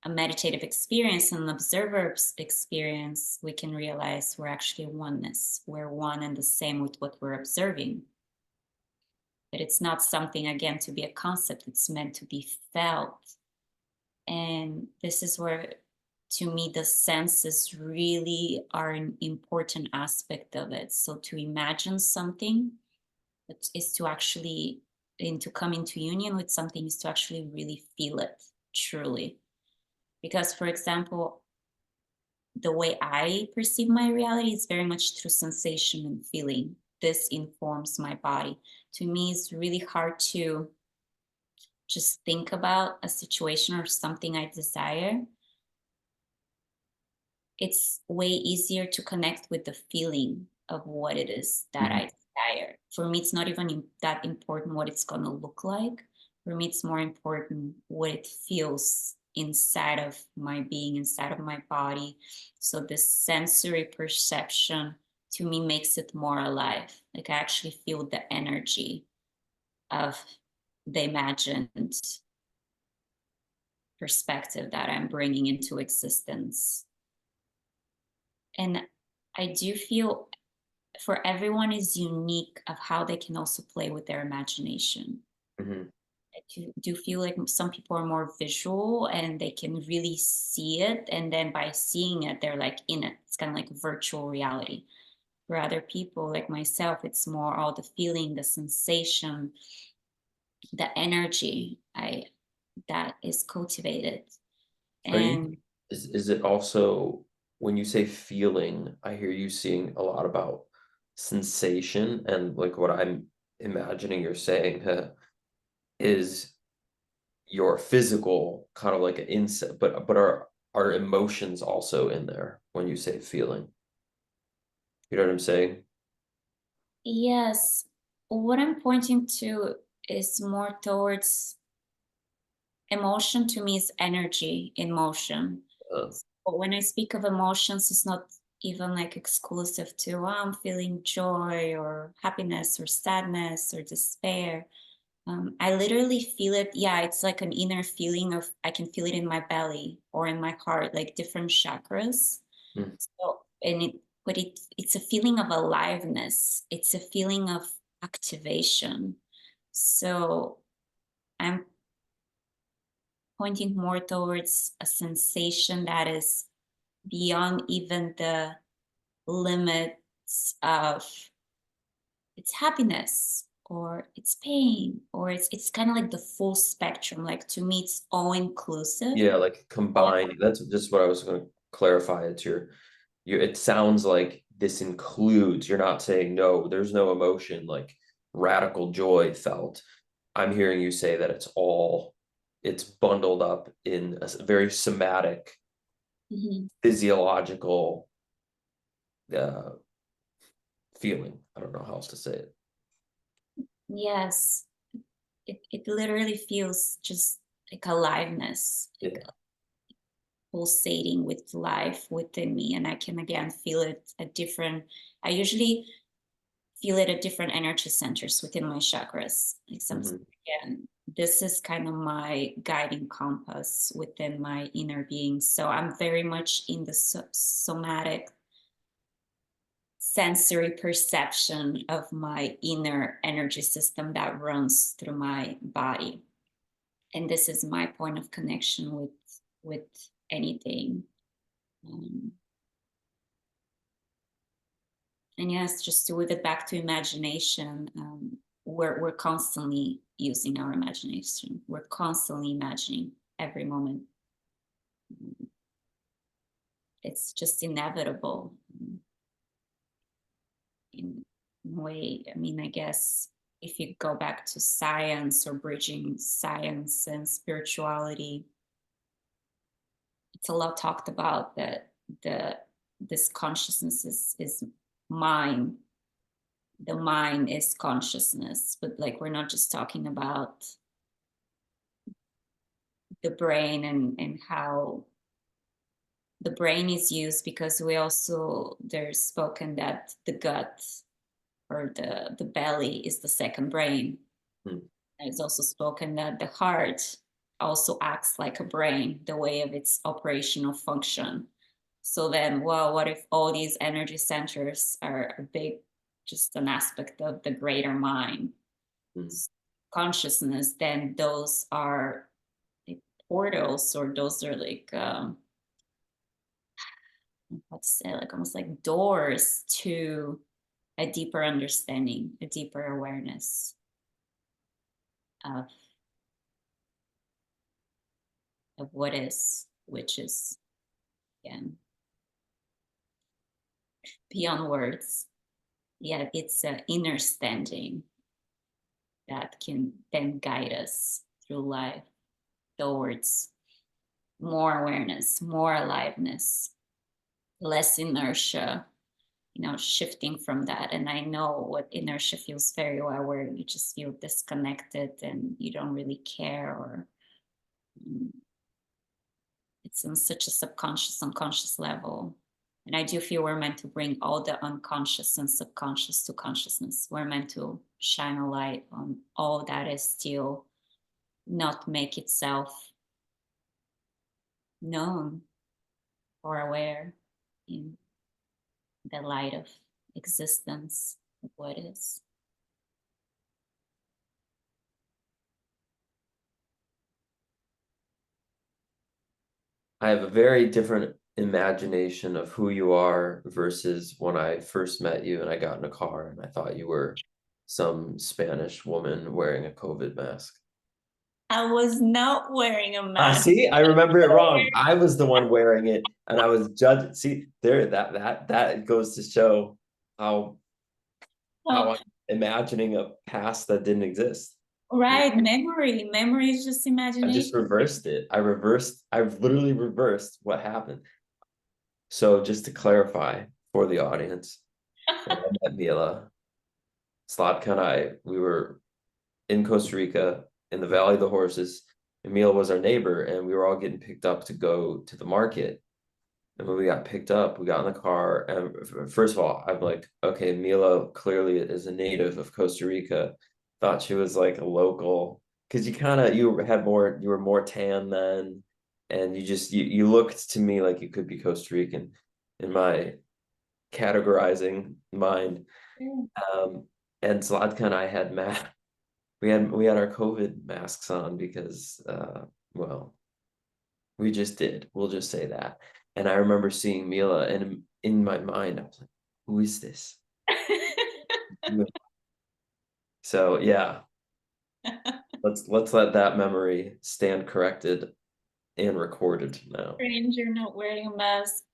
a meditative experience and an observer's experience, we can realize we're actually oneness. We're one and the same with what we're observing. But it's not something, again, to be a concept, it's meant to be felt. And this is where, to me, the senses really are an important aspect of it. So to imagine something is to actually, and to come into union with something, is to actually really feel it truly. Because, for example, the way I perceive my reality is very much through sensation and feeling. This informs my body. To me, it's really hard to just think about a situation or something I desire. It's way easier to connect with the feeling of what it is that
Mhm.
I desire. For me, it's not even that important what it's going to look like. For me, it's more important what it feels inside of my being, inside of my body. So the sensory perception, to me, makes it more alive. Like I actually feel the energy of the imagined perspective that I'm bringing into existence. And I do feel, for everyone is unique of how they can also play with their imagination.
Mhm.
I do feel like some people are more visual and they can really see it, and then by seeing it they're like in it. It's kind of like virtual reality. For other people like myself, it's more all the feeling, the sensation, the energy I that is cultivated.
Are you,
And
is it also, when you say feeling, I hear you seeing a lot about sensation, and like what I'm imagining you're saying is your physical kind of like an inset, but are emotions also in there when you say feeling? You know what I'm saying?
yes, what I'm pointing to is more towards emotion. To me is energy in motion.
Uh,
But when I speak of emotions, it's not even like exclusive to, oh, I'm feeling joy or happiness or sadness or despair. I literally feel it. Yeah, it's like an inner feeling of, I can feel it in my belly or in my heart, like different chakras.
mm.
So, and it, but it's a feeling of aliveness. It's a feeling of activation. So I'm pointing more towards a sensation that is beyond even the limits of its happiness or it's pain, or it's kind of like the full spectrum. Like to me, it's all inclusive.
Yeah, like combined. That's just what I was going to clarify. It's it sounds like this includes, you're not saying no, there's no emotion like radical joy felt. I'm hearing you say that it's bundled up in a very somatic,
Mhm.
physiological uh, feeling. I don't know how else to say it.
Yes, it literally feels just like aliveness, like
Yeah.
pulsating with life within me. And I can again feel it at different, I usually feel it at different energy centers within my chakras. Like some,
Mhm.
again, this is kind of my guiding compass within my inner being. So I'm very much in the somatic sensory perception of my inner energy system that runs through my body. And this is my point of connection with anything. Um, and yes, just to weave it back to imagination, we're constantly using our imagination. We're constantly imagining every moment. It's just inevitable in a way. I mean, I guess if you go back to science or bridging science and spirituality, it's a lot talked about that the this consciousness is mind. The mind is consciousness, but like we're not just talking about the brain and how the brain is used, because we also, there's spoken that the gut or the belly is the second brain.
Hmm.
There's also spoken that the heart also acts like a brain, the way of its operational function. So then, well, what if all these energy centers are a big, just an aspect of the greater mind
Hmm.
consciousness? Then those are like portals, or those are like let's say like almost like doors to a deeper understanding, a deeper awareness of what is, which is again beyond words. Yeah, it's an inner standing that can then guide us through life towards more awareness, more aliveness, less inertia, shifting from that. And I know what inertia feels very well, where you just feel disconnected and you don't really care, or mm, it's on such a subconscious, unconscious level. And I do feel we're meant to bring all the unconscious and subconscious to consciousness. We're meant to shine a light on all that is still not make itself known or aware in the light of existence of what is.
I have a very different imagination of who you are versus when I first met you and I got in a car and I thought you were some Spanish woman wearing a COVID mask.
I was not wearing a
Ah,
mask.
see, I remember it wrong. I was the one wearing it, and I was judged. See, there, that goes to show how
Oh,
I'm imagining a past that didn't exist.
right, memory. Memory is just
I
imagination.
just reversed it. I've literally reversed what happened. So just to clarify for the audience, when I met Mila, Slatka and I, we were in Costa Rica in the Valley of the Horses. And Mila was our neighbor, and we were all getting picked up to go to the market. And when we got picked up, we got in the car. And first of all, I'm like, okay, Mila clearly is a native of Costa Rica. Thought she was like a local, because you were more tan then, and you looked to me like you could be Costa Rican in my categorizing mind. Um, and Zlatka and I had we had our COVID masks on because well, we just did. We'll just say that. And I remember seeing Mila, and in my mind, I was like, "Who is this? So yeah, let's let that memory stand corrected and recorded now.
Stranger not wearing a mask,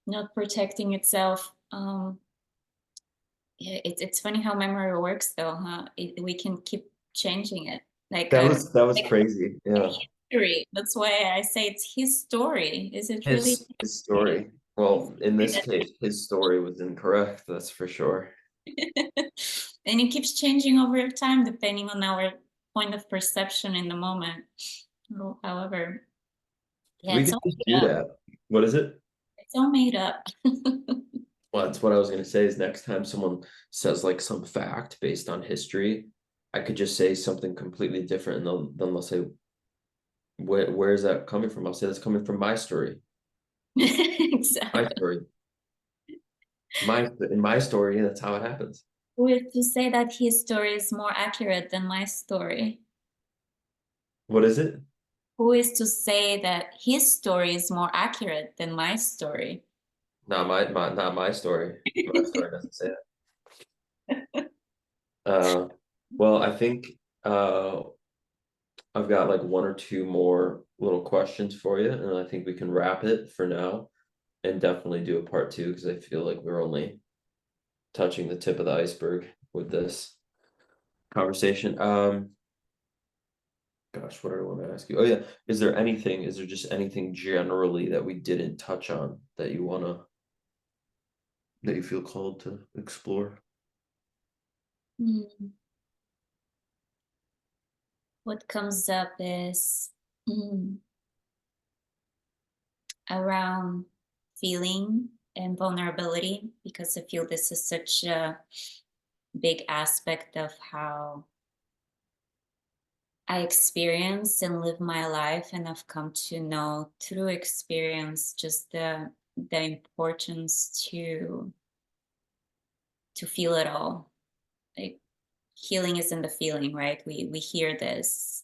not protecting itself. Yeah, it's funny how memory works, though, huh? We can keep changing it. Like
That was
like
crazy. Yeah.
history. That's why I say it's his story. Is it really
His
history?
story. Well, in this case, his story was incorrect, that's for sure.
And it keeps changing over time depending on our point of perception in the moment. However, yeah,
We
it's
could
all
just
made
do
up.
that. What is it?
It's all made up.
Well, that's what I was gonna say is next time someone says like some fact based on history, I could just say something completely different and they'll say, where is that coming from? I'll say that's coming from my story. My
Exactly.
story. In my story, that's how it happens.
Who is to say that his story is more accurate than my story?
What is it?
Who is to say that his story is more accurate than my story?
Not my story. My story doesn't say that. Well, I think uh I've got like one or two more little questions for you, and I think we can wrap it for now and definitely do a part two because I feel like we're only touching the tip of the iceberg with this conversation. Gosh, what do I want to ask you? Oh yeah, is there just anything generally that we didn't touch on that that you feel called to explore?
Hmm. What comes up is around feeling and vulnerability, because I feel this is such a big aspect of how I experience and live my life, and I've come to know through experience just the importance to feel it all. Like, healing is in the feeling, right? We hear this,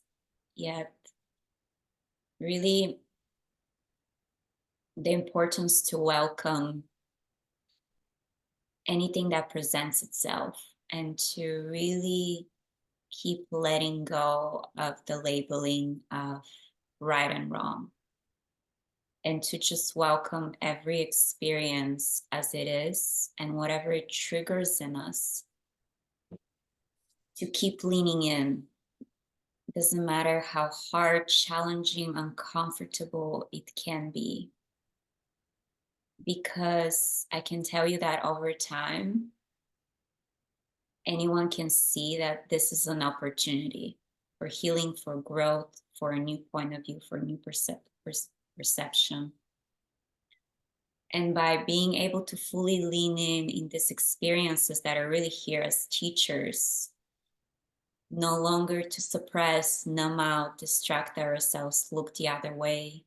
yet really the importance to welcome anything that presents itself and to really keep letting go of the labeling of right and wrong, and to just welcome every experience as it is and whatever it triggers in us, to keep leaning in. It doesn't matter how hard, challenging, uncomfortable it can be, because I can tell you that over time, anyone can see that this is an opportunity for healing, for growth, for a new point of view, for new perception. And by being able to fully lean in these experiences that are really here as teachers, no longer to suppress, numb out, distract ourselves, look the other way,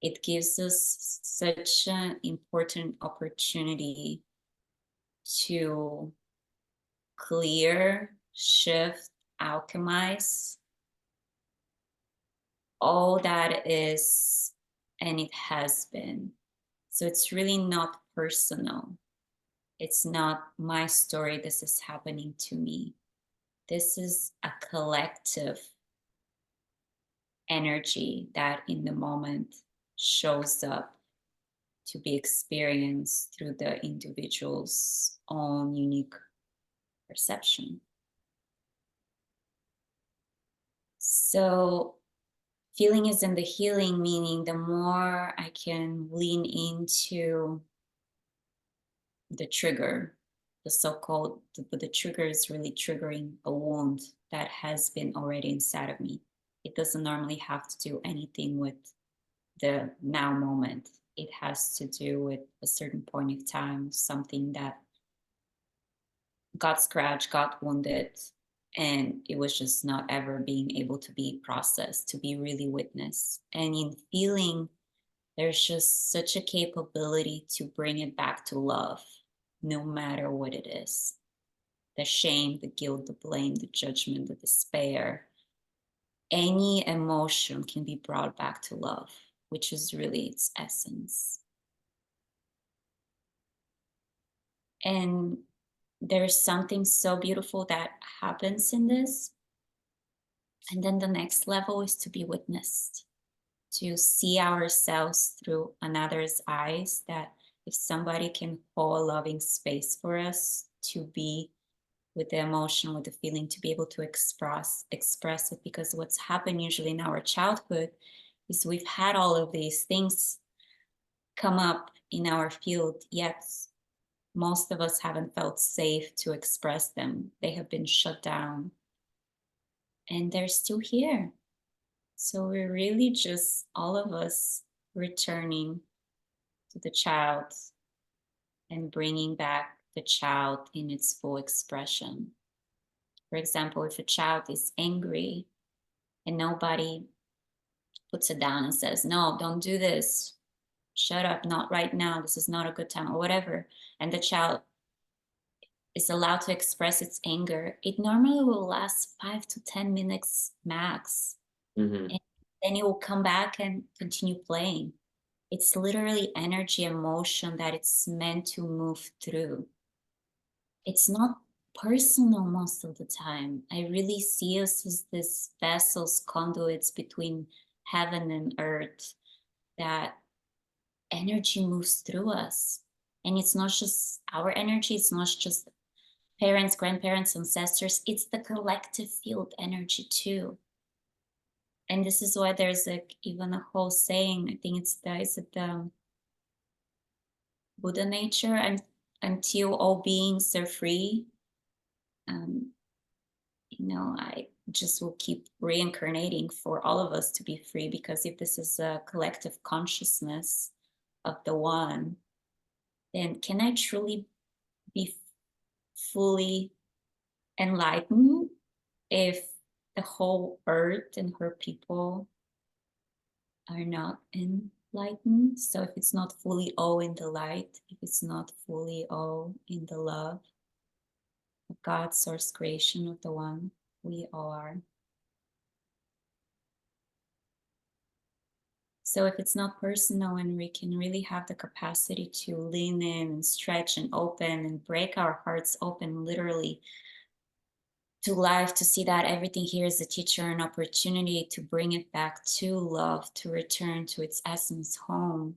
it gives us such an important opportunity to clear, shift, alchemize all that is and it has been. So it's really not personal. It's not my story. This is happening to me. This is a collective energy that in the moment shows up to be experienced through the individual's own unique perception. So, feeling is in the healing, meaning the more I can lean into the trigger, the so-called, the trigger is really triggering a wound that has been already inside of me. It doesn't normally have to do anything with the now moment. It has to do with a certain point of time, something that got scratched, got wounded, and it was just not ever being able to be processed, to be really witnessed. And in feeling, there's just such a capability to bring it back to love, no matter what it is. The shame, the guilt, the blame, the judgment, the despair, any emotion can be brought back to love, which is really its essence. And there's something so beautiful that happens in this. And then the next level is to be witnessed, to see ourselves through another's eyes, that if somebody can hold a loving space for us to be with the emotion, with the feeling, to be able to express it. Because what's happened usually in our childhood is we've had all of these things come up in our field, yet most of us haven't felt safe to express them. They have been shut down, and they're still here. So we're really just all of us returning to the child and bringing back the child in its full expression. For example, if a child is angry and nobody puts it down and says, no, don't do this, shut up, not right now, this is not a good time, or whatever, and the child is allowed to express its anger, it normally will last 5 to 10 minutes max.
Hmm.
And then it will come back and continue playing. It's literally energy and motion that it's meant to move through. It's not personal most of the time. I really see us as this vessels, conduits between heaven and earth, that energy moves through us. And it's not just our energy, it's not just parents, grandparents, ancestors, it's the collective field energy too. And this is why there's like even a whole saying, I think it's the, is it the Buddha nature, and until all beings are free, um, I just will keep reincarnating for all of us to be free. Because if this is a collective consciousness of the one, then can I truly be fully enlightened if the whole earth and her people are not enlightened? So if it's not fully all in the light, if it's not fully all in the love of God's source creation, of the one we all are. So if it's not personal and we can really have the capacity to lean in and stretch and open and break our hearts open literally to life, to see that everything here is a teacher, an opportunity to bring it back to love, to return to its essence home,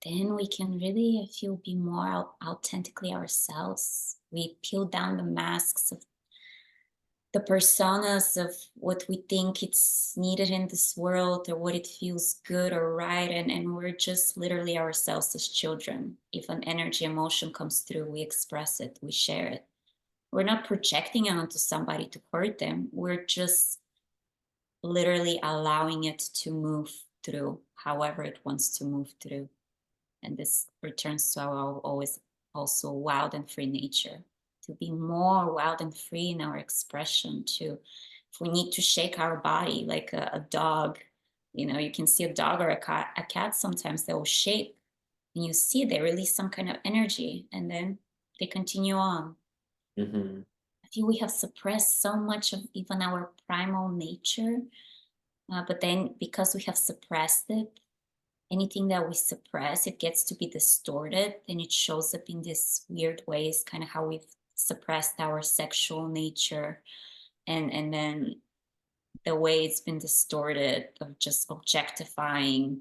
then we can really, I feel, be more authentically ourselves. We peel down the masks of the personas of what we think it's needed in this world, or what it feels good or right, and we're just literally ourselves as children. If an energy emotion comes through, we express it, we share it. We're not projecting it onto somebody to hurt them, we're just literally allowing it to move through however it wants to move through. And this returns to our always also wild and free nature, to be more wild and free in our expression too. If we need to shake our body like a dog, you can see a dog or a cat sometimes they will shake, and you see they release some kind of energy and then they continue on.
Hmm.
I feel we have suppressed so much of even our primal nature, but then because we have suppressed it, anything that we suppress, it gets to be distorted and it shows up in these weird ways, kind of how we've suppressed our sexual nature, and then the way it's been distorted of just objectifying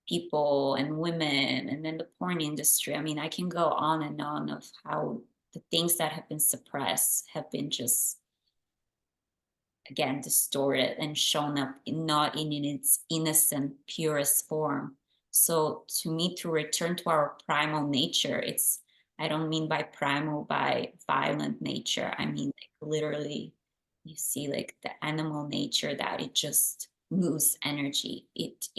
people and women, and then the porn industry. I mean, I can go on and on of how the things that have been suppressed have been just, again, distorted and shown up not in its innocent purest form. So to me, to return to our primal nature, it's, I don't mean by primal by violent nature, I mean like literally, you see like the animal nature, that it just moves energy, it's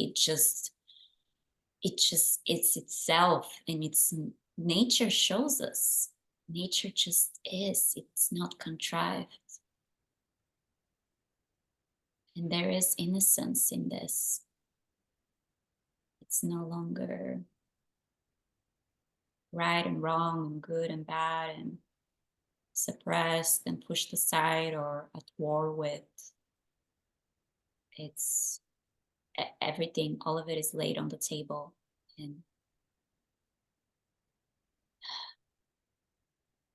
itself, and its nature shows us, nature just is, it's not contrived. And there is innocence in this. It's no longer right and wrong and good and bad and suppressed and pushed aside or at war with. It's everything, all of it is laid on the table. And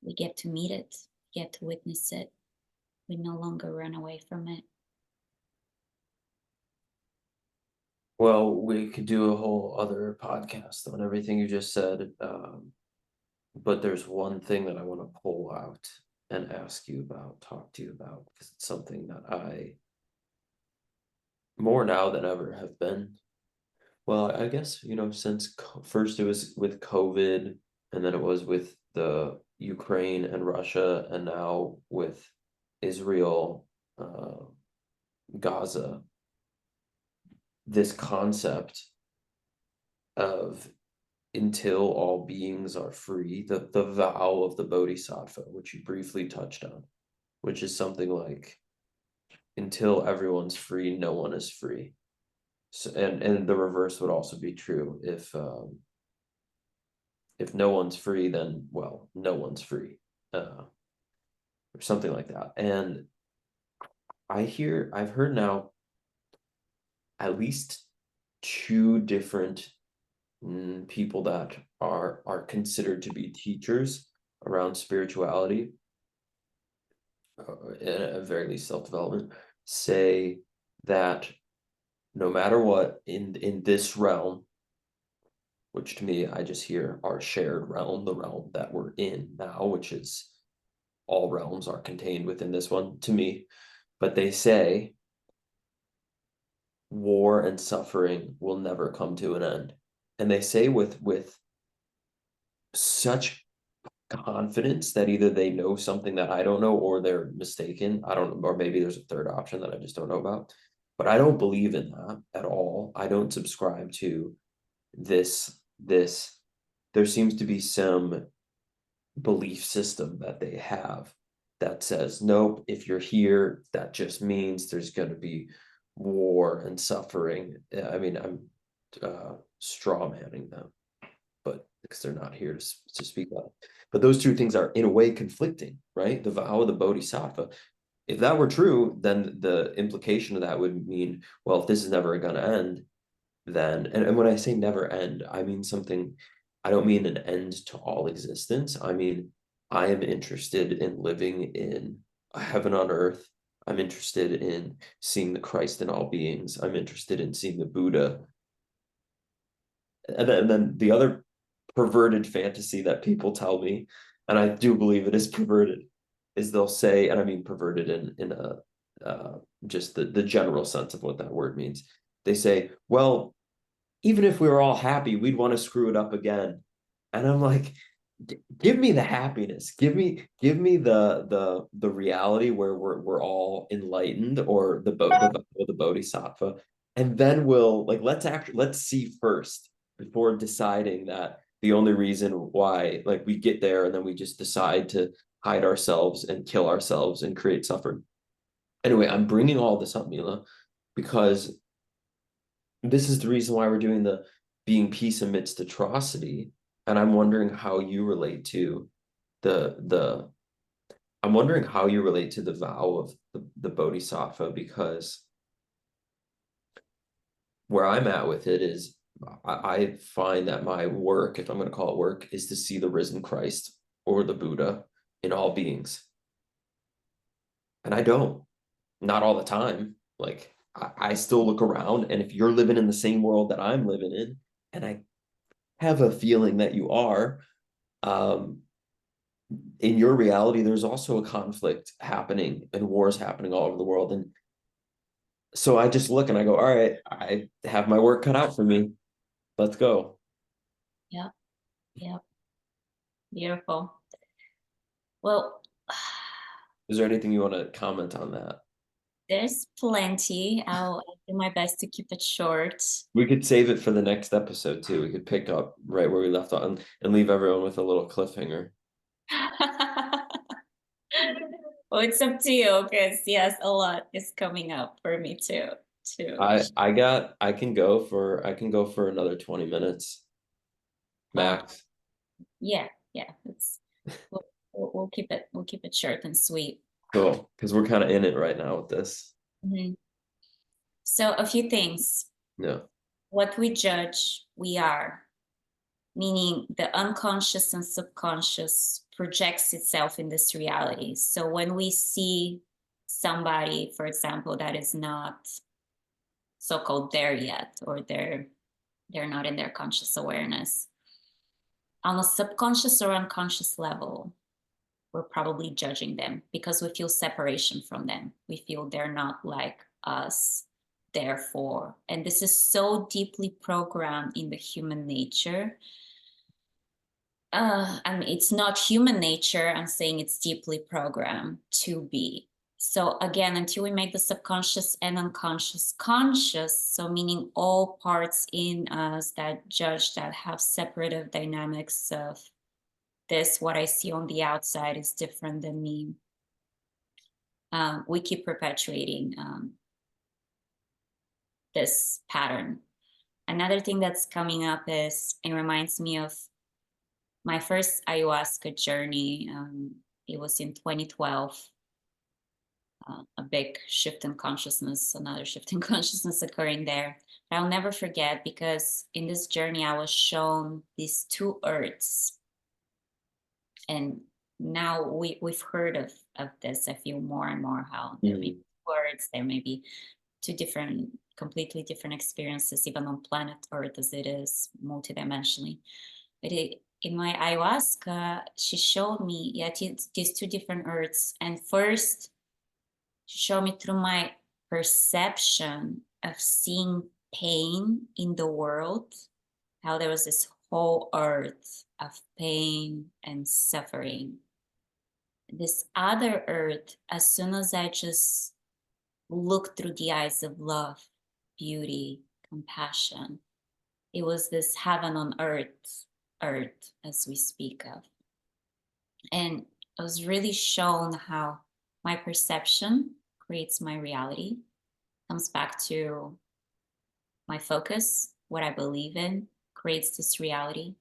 we get to meet it, get to witness it. We no longer run away from it.
Well, we could do a whole other podcast on everything you just said. But there's one thing that I want to pull out and ask you about, talk to you about, because it's something that I, more now than ever, have been. Well, I guess, since first it was with COVID, and then it was with the Ukraine and Russia, and now with Israel, Gaza, this concept of until all beings are free, the vow of the Bodhisattva, which you briefly touched on, which is something like, until everyone's free, no one is free. So, and the reverse would also be true. If no one's free, then, well, no one's free, or something like that. And I've heard now at least two different people that are considered to be teachers around spirituality, at very least self-development, say that no matter what, in this realm, which to me, I just hear our shared realm, the realm that we're in now, which is all realms are contained within this one to me. But they say war and suffering will never come to an end. And they say with such confidence that either they know something that I don't know or they're mistaken. I don't know, or maybe there's a third option that I just don't know about. But I don't believe in that at all. I don't subscribe to this. There seems to be some belief system that they have that says, nope, if you're here, that just means there's going to be war and suffering. I mean, I'm straw manning them, but because they're not here to speak about it. But those two things are in a way conflicting, right? The vow of the Bodhisattva. If that were true, then the implication of that would mean, well, if this is never going to end, then, and when I say never end, I mean something, I don't mean an end to all existence. I mean, I am interested in living in a heaven on earth. I'm interested in seeing the Christ in all beings. I'm interested in seeing the Buddha. And then the other perverted fantasy that people tell me, and I do believe it is perverted, is they'll say, and I mean perverted in a just the general sense of what that word means. They say, well, even if we were all happy, we'd want to screw it up again. And I'm like, give me the happiness. Give me the reality where we're all enlightened, or the bodhisattva. And then we'll like let's see first before deciding that the only reason why like we get there and then we just decide to hide ourselves and kill ourselves and create suffering. Anyway, I'm bringing all this up, Mila, because this is the reason why we're doing the being peace amidst atrocity. And I'm wondering how you relate to the I'm wondering how you relate to the vow of the Bodhisattva, because where I'm at with it is I find that my work, if I'm going to call it work, is to see the risen Christ or the Buddha in all beings. And I don't, not all the time. Like I still look around, and if you're living in the same world that I'm living in, and I have a feeling that you are, um, in your reality, there's also a conflict happening and wars happening all over the world. And so I just look and I go, all right, I have my work cut out for me. Let's go.
Yep. Yep. Beautiful. Well,
Is there anything you want to comment on that?
there's plenty. I'll do my best to keep it short.
We could save it for the next episode too. We could pick up right where we left off and leave everyone with a little cliffhanger.
Well, it's up to you because yes, a lot is coming up for me too.
I can go for another 20 minutes
Uh,
max.
yeah, yeah. We'll keep it short and sweet.
Cool, because we're kind of in it right now with this.
Mhm. So a few things.
Yeah.
What we judge, we are. meaning the unconscious and subconscious projects itself in this reality. So when we see somebody, for example, that is not so-called there yet, or they're not in their conscious awareness, on a subconscious or unconscious level, we're probably judging them because we feel separation from them. We feel they're not like us, therefore. And this is so deeply programmed in the human nature. I mean, it's not human nature. I'm saying it's deeply programmed to be. So again, until we make the subconscious and unconscious conscious, so meaning all parts in us that judge, that have separative dynamics of this, what I see on the outside is different than me. We keep perpetuating this pattern. Another thing that's coming up is, it reminds me of my first ayahuasca journey. It was in 2012. A big shift in consciousness, another shift in consciousness occurring there. But I'll never forget, because in this journey, I was shown these two earths. And now we've heard of this. I feel more and more how there may be words, there may be two different, completely different experiences, even on planet Earth as it is multidimensionally. But in my ayahuasca, she showed me, yeah, these two different earths. And first, she showed me through my perception of seeing pain in the world, how there was this whole earth of pain and suffering. This other earth, as soon as I just looked through the eyes of love, beauty, compassion, it was this heaven on earth, as we speak of. And I was really shown how my perception creates my reality, comes back to my focus, what I believe in, creates this reality.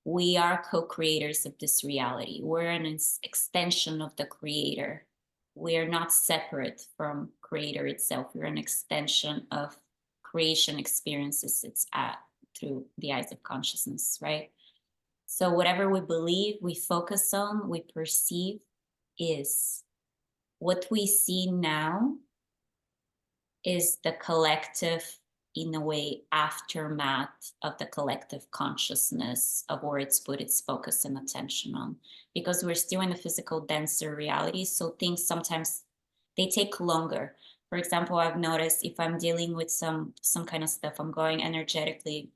We are co-creators of this reality. We're an extension of the creator. We are not separate from creator itself. We're an extension of creation experiences it's at through the eyes of consciousness, right? So whatever we believe, we focus on, we perceive, is. What we see now is the collective, in a way, aftermath of the collective consciousness of where it's put its focus and attention on. Because we're still in a physical, denser reality, so things sometimes, they take longer. For example, I've noticed if I'm dealing with some kind of stuff, I'm going energetically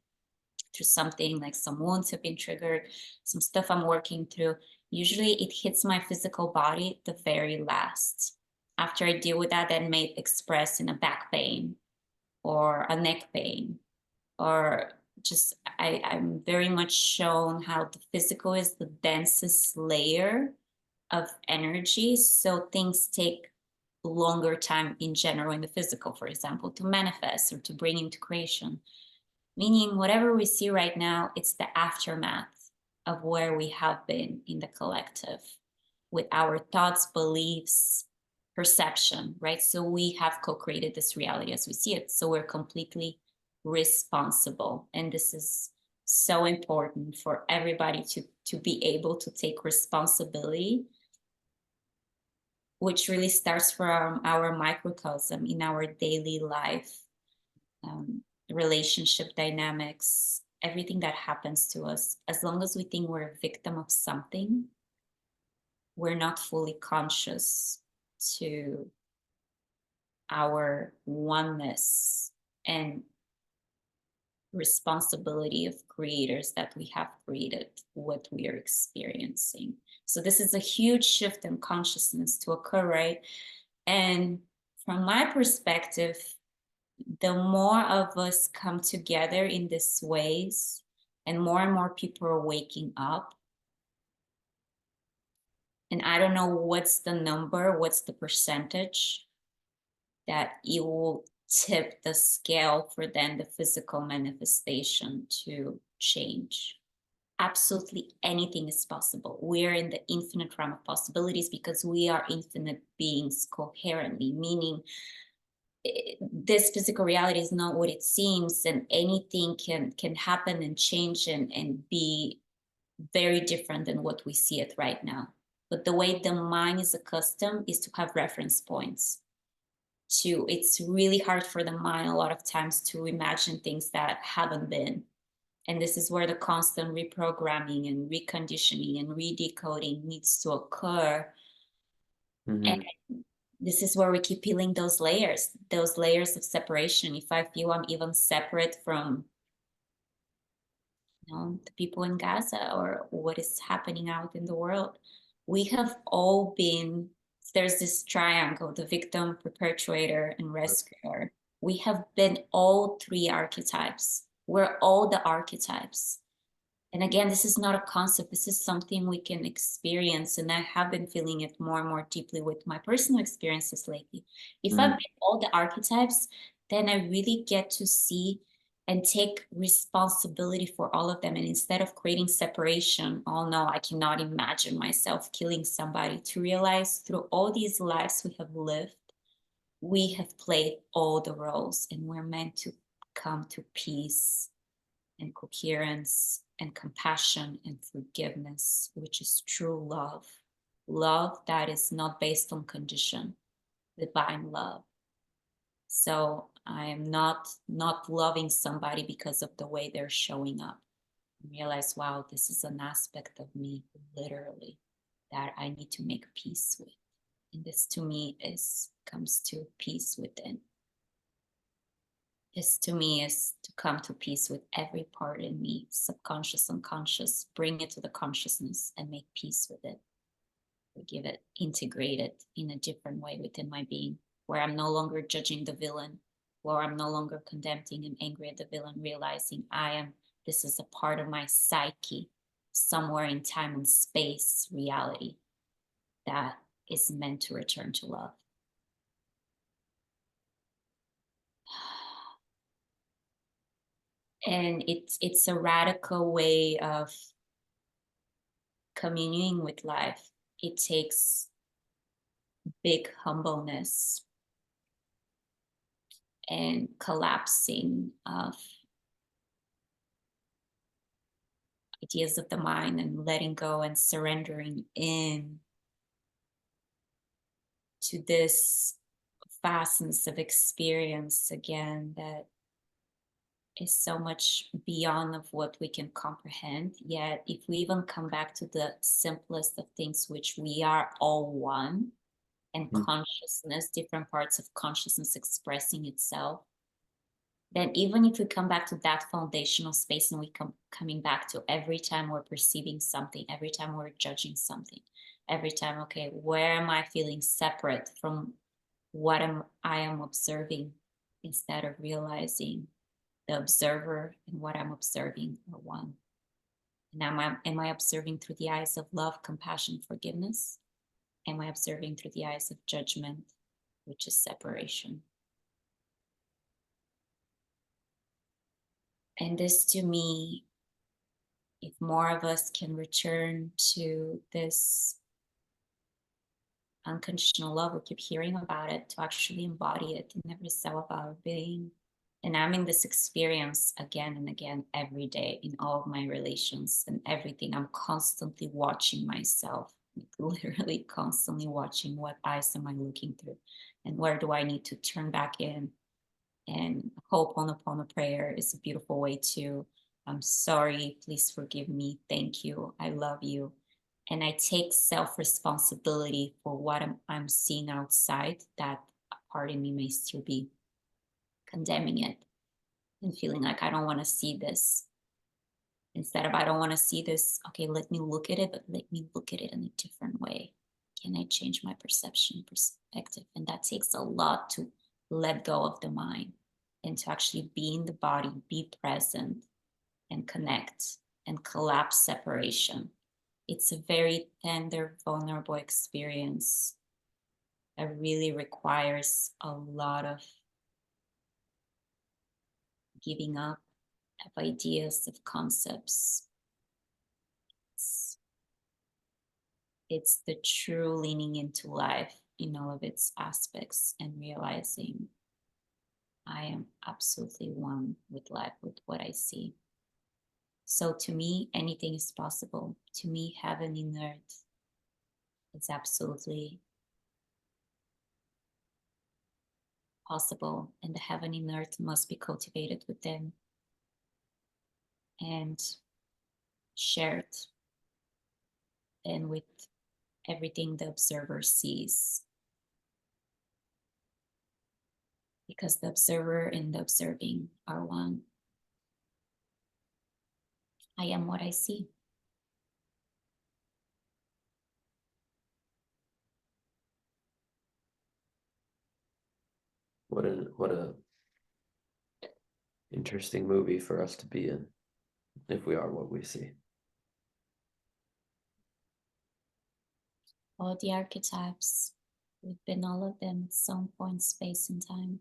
through something, like some wounds have been triggered, some stuff I'm working through, usually it hits my physical body the very last. After I deal with that, that may express in a back pain or a neck pain, or just I'm very much shown how the physical is the densest layer of energy. So things take longer time in general in the physical, for example, to manifest or to bring into creation. Meaning whatever we see right now, it's the aftermath of where we have been in the collective with our thoughts, beliefs, perception, right? So we have co-created this reality as we see it. So we're completely responsible. And this is so important for everybody to be able to take responsibility, which really starts from our microcosm in our daily life, relationship dynamics, everything that happens to us. As long as we think we're a victim of something, we're not fully conscious to our oneness and responsibility of creators that we have created what we are experiencing. So this is a huge shift in consciousness to occur, right? And from my perspective, the more of us come together in these ways and more people are waking up, and I don't know what's the number, what's the percentage that it will tip the scale for then the physical manifestation to change. Absolutely anything is possible. We're in the infinite realm of possibilities because we are infinite beings coherently, meaning this physical reality is not what it seems, and anything can happen and change and be very different than what we see it right now. But the way the mind is accustomed is to have reference points. To It's really hard for the mind a lot of times to imagine things that haven't been. And this is where the constant reprogramming and reconditioning and redecoding needs to occur. And
Hmm.
this is where we keep peeling those layers of separation. If I feel I'm even separate from, the people in Gaza or what is happening out in the world, we have all been, there's this triangle, the victim, perpetrator, and rescuer. We have been all three archetypes. We're all the archetypes. And again, this is not a concept, this is something we can experience. And I have been feeling it more and more deeply with my personal experiences lately. If I've
Hmm.
been all the archetypes, then I really get to see and take responsibility for all of them. And instead of creating separation, oh no, I cannot imagine myself killing somebody, to realize through all these lives we have lived, we have played all the roles and we're meant to come to peace and coherence and compassion and forgiveness, which is true love. Love that is not based on condition, divine love. So I am not loving somebody because of the way they're showing up. I realize, wow, this is an aspect of me, literally, that I need to make peace with. And this to me is comes to peace within. This to me is to come to peace with every part in me, subconscious, unconscious, bring it to the consciousness and make peace with it. Forgive it, integrate it in a different way within my being, where I'm no longer judging the villain, where I'm no longer condemning and angry at the villain, realizing this is a part of my psyche, somewhere in time and space reality that is meant to return to love. And it's a radical way of communing with life. It takes big humbleness and collapsing of ideas of the mind and letting go and surrendering in to this vastness of experience again that is so much beyond of what we can comprehend. Yet if we even come back to the simplest of things, which we are all one, and consciousness, different parts of consciousness expressing itself, then even if we come back to that foundational space and we coming back to every time we're perceiving something, every time we're judging something, every time, okay, where am I feeling separate from I am observing, instead of realizing the observer and what I'm observing are one. And am I observing through the eyes of love, compassion, forgiveness? Am I observing through the eyes of judgment, which is separation? And this to me, if more of us can return to this unconditional love, we keep hearing about it, to actually embody it in every cell of our being. And I'm in this experience again and again every day in all of my relations and everything. I'm constantly watching myself, like literally constantly watching what eyes am I looking through and where do I need to turn back in. And Ho'oponopono prayer is a beautiful way to, I'm sorry, please forgive me, thank you, I love you. And I take self-responsibility for what I'm seeing outside, that a part of me may still be condemning it and feeling like I don't want to see this. Instead of I don't want to see this, okay, let me look at it, but let me look at it in a different way. Can I change my perspective? And that takes a lot, to let go of the mind and to actually be in the body, be present and connect and collapse separation. It's a very tender, vulnerable experience that really requires a lot of giving up of ideas, of concepts. It's the true leaning into life in all of its aspects and realizing I am absolutely one with life, with what I see. So to me, anything is possible. To me, heaven in earth, it's absolutely possible. And the heaven in earth must be cultivated within and shared, and with everything the observer sees. Because the observer and the observing are one. I am what I see.
What a interesting movie for us to be in, if we are what we see.
All the archetypes, we've been all of them at some point, space and time.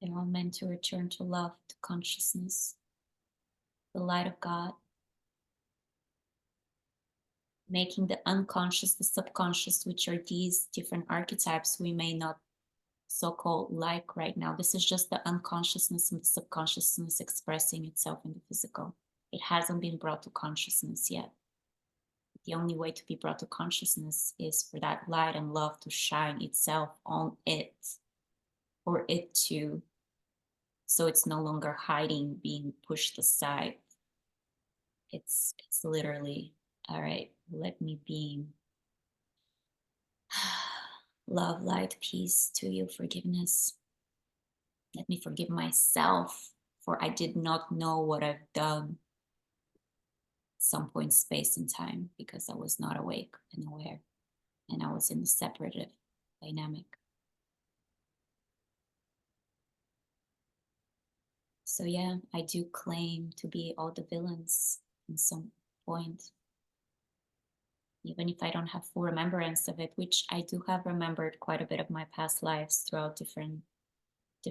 They're all meant to return to love, to consciousness, the light of God, making the unconscious, the subconscious, which are these different archetypes we may not so-called like right now. This is just the unconsciousness and the subconsciousness expressing itself in the physical. It hasn't been brought to consciousness yet. The only way to be brought to consciousness is for that light and love to shine itself on it, for it to, so it's no longer hiding, being pushed aside. It's literally, all right, let me beam. Love, light, peace to you, forgiveness. Let me forgive myself, for I did not know what I've done at some point, space and time, because I was not awake and aware, and I was in the separative dynamic. So yeah, I do claim to be all the villains in some point, even if I don't have full remembrance of it, which I do have remembered quite a bit of my past lives throughout different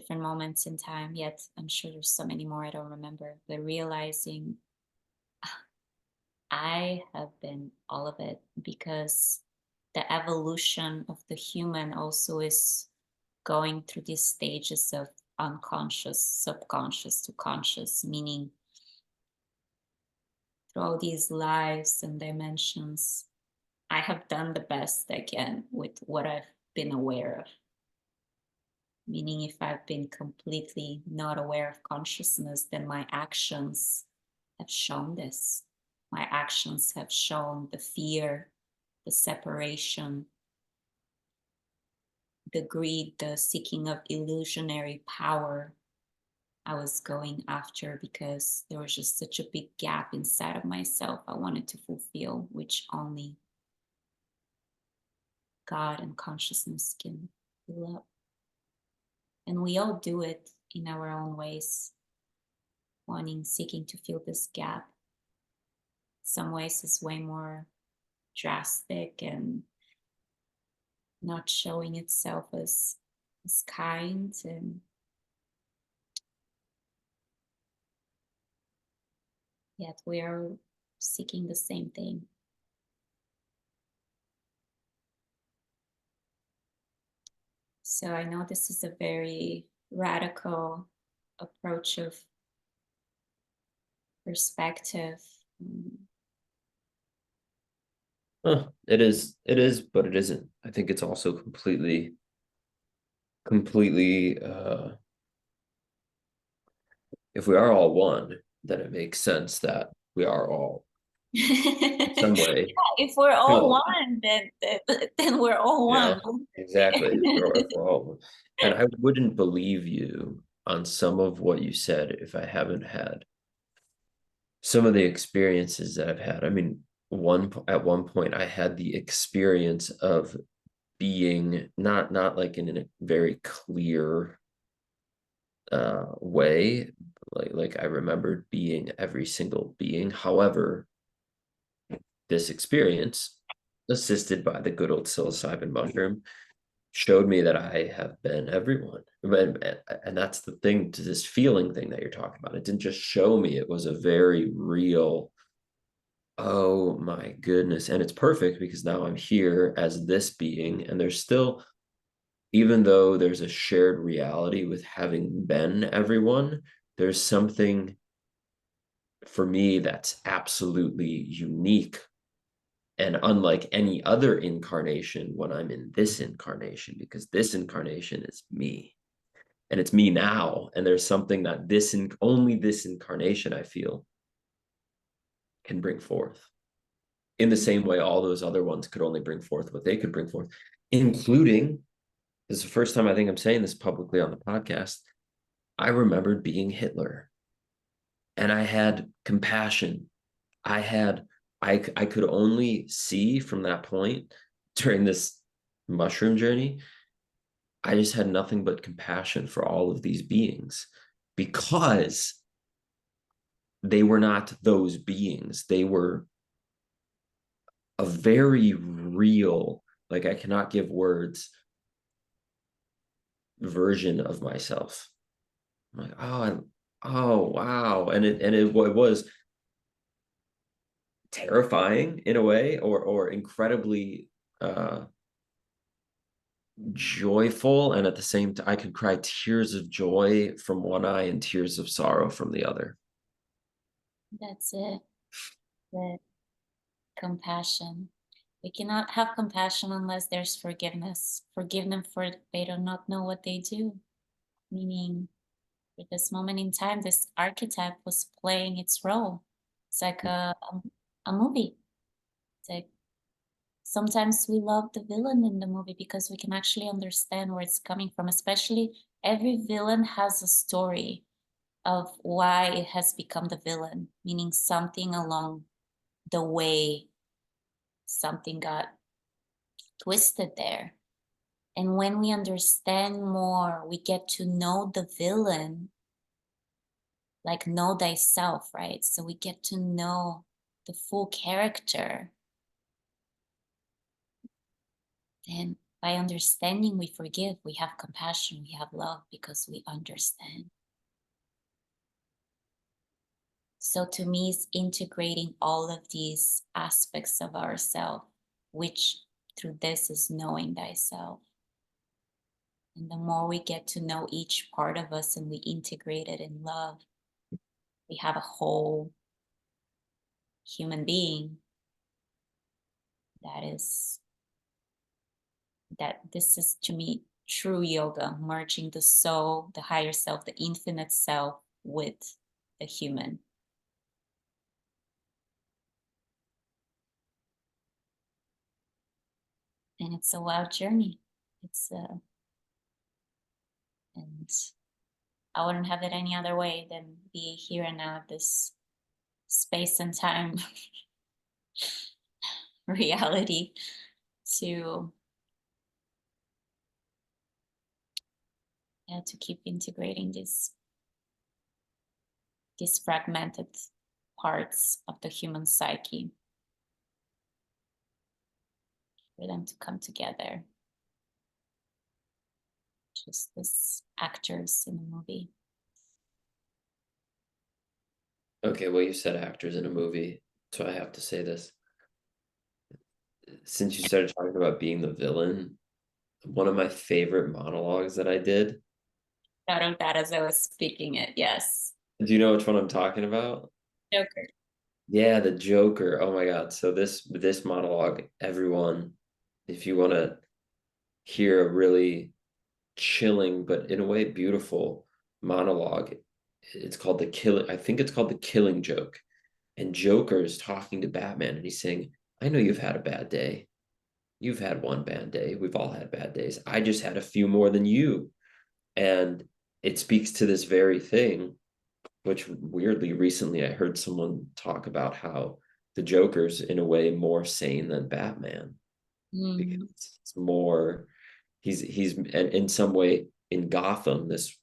moments in time. Yet I'm sure there's so many more I don't remember. But realizing I have been all of it, because the evolution of the human also is going through these stages of unconscious, subconscious to conscious, meaning through all these lives and dimensions, I have done the best I can with what I've been aware of. Meaning, if I've been completely not aware of consciousness, then my actions have shown this. My actions have shown the fear, the separation, the greed, the seeking of illusionary power I was going after, because there was just such a big gap inside of myself I wanted to fulfill, which only God and consciousness can fill up. And we all do it in our own ways, wanting, seeking to fill this gap. Some ways is way more drastic and not showing itself as kind, and yet we are seeking the same thing. So I know this is a very radical approach of perspective.
It is, but it isn't. I think it's also completely if we are all one, then it makes sense that we are all in some way.
Yeah, if we're all
No,
one, then we're all
yeah,
one.
exactly. If we're all one. And I wouldn't believe you on some of what you said if I haven't had some of the experiences that I've had. I mean, at one point I had the experience of being not like in a very clear way, like I remembered being every single being. However, this experience, assisted by the good old psilocybin mushroom, showed me that I have been everyone. And that's the thing, to this feeling thing that you're talking about. It didn't just show me, it was a very real, oh my goodness. And it's perfect because now I'm here as this being, and there's still even though there's a shared reality with having been everyone, there's something for me that's absolutely unique and unlike any other incarnation when I'm in this incarnation, because this incarnation is me and it's me now. And there's something that only this incarnation, I feel, can bring forth in the same way all those other ones could only bring forth what they could bring forth, including, this is the first time I think I'm saying this publicly on the podcast, I remembered being Hitler and I had compassion. I could only see from that point during this mushroom journey, I just had nothing but compassion for all of these beings because they were not those beings. They were a very real, like I cannot give words, version of myself. I'm like, oh wow. And it was terrifying in a way, or incredibly joyful, and at the same time I could cry tears of joy from one eye and tears of sorrow from the other.
That's it. The compassion. We cannot have compassion unless there's forgiveness. Forgive them for they do not know what they do. Meaning, at this moment in time, this archetype was playing its role. It's like a movie. It's like sometimes we love the villain in the movie because we can actually understand where it's coming from. Especially every villain has a story of why it has become the villain, meaning something along the way, something got twisted there. And when we understand more, we get to know the villain, like know thyself, right? So we get to know the full character. Then by understanding, we forgive, we have compassion, we have love because we understand. So to me, it's integrating all of these aspects of ourselves, which through this is knowing thyself. And the more we get to know each part of us and we integrate it in love, we have a whole human being that is, that this is to me true yoga, merging the soul, the higher self, the infinite self with the human. And it's a wild journey. And I wouldn't have it any other way than be here and now, this space and time reality to, yeah, to keep integrating these fragmented parts of the human psyche for them to come together, just as actors in a movie.
Okay, well, you said actors in a movie, so I have to say this. Since you started talking about being the villain, one of my favorite monologues that I did.
Thought of that as I was speaking it. Yes.
Do you know which one I'm talking about?
Joker.
Yeah, the Joker. Oh my God. So this monologue, everyone, if you want to hear a really chilling but in a way beautiful monologue, it's called I think it's called The Killing Joke. And Joker is talking to Batman and he's saying, I know you've had a bad day. You've had one bad day. We've all had bad days. I just had a few more than you. And it speaks to this very thing, which weirdly recently I heard someone talk about how the Joker's in a way more sane than Batman because
Mm.
it's more, he's in some way in Gotham, this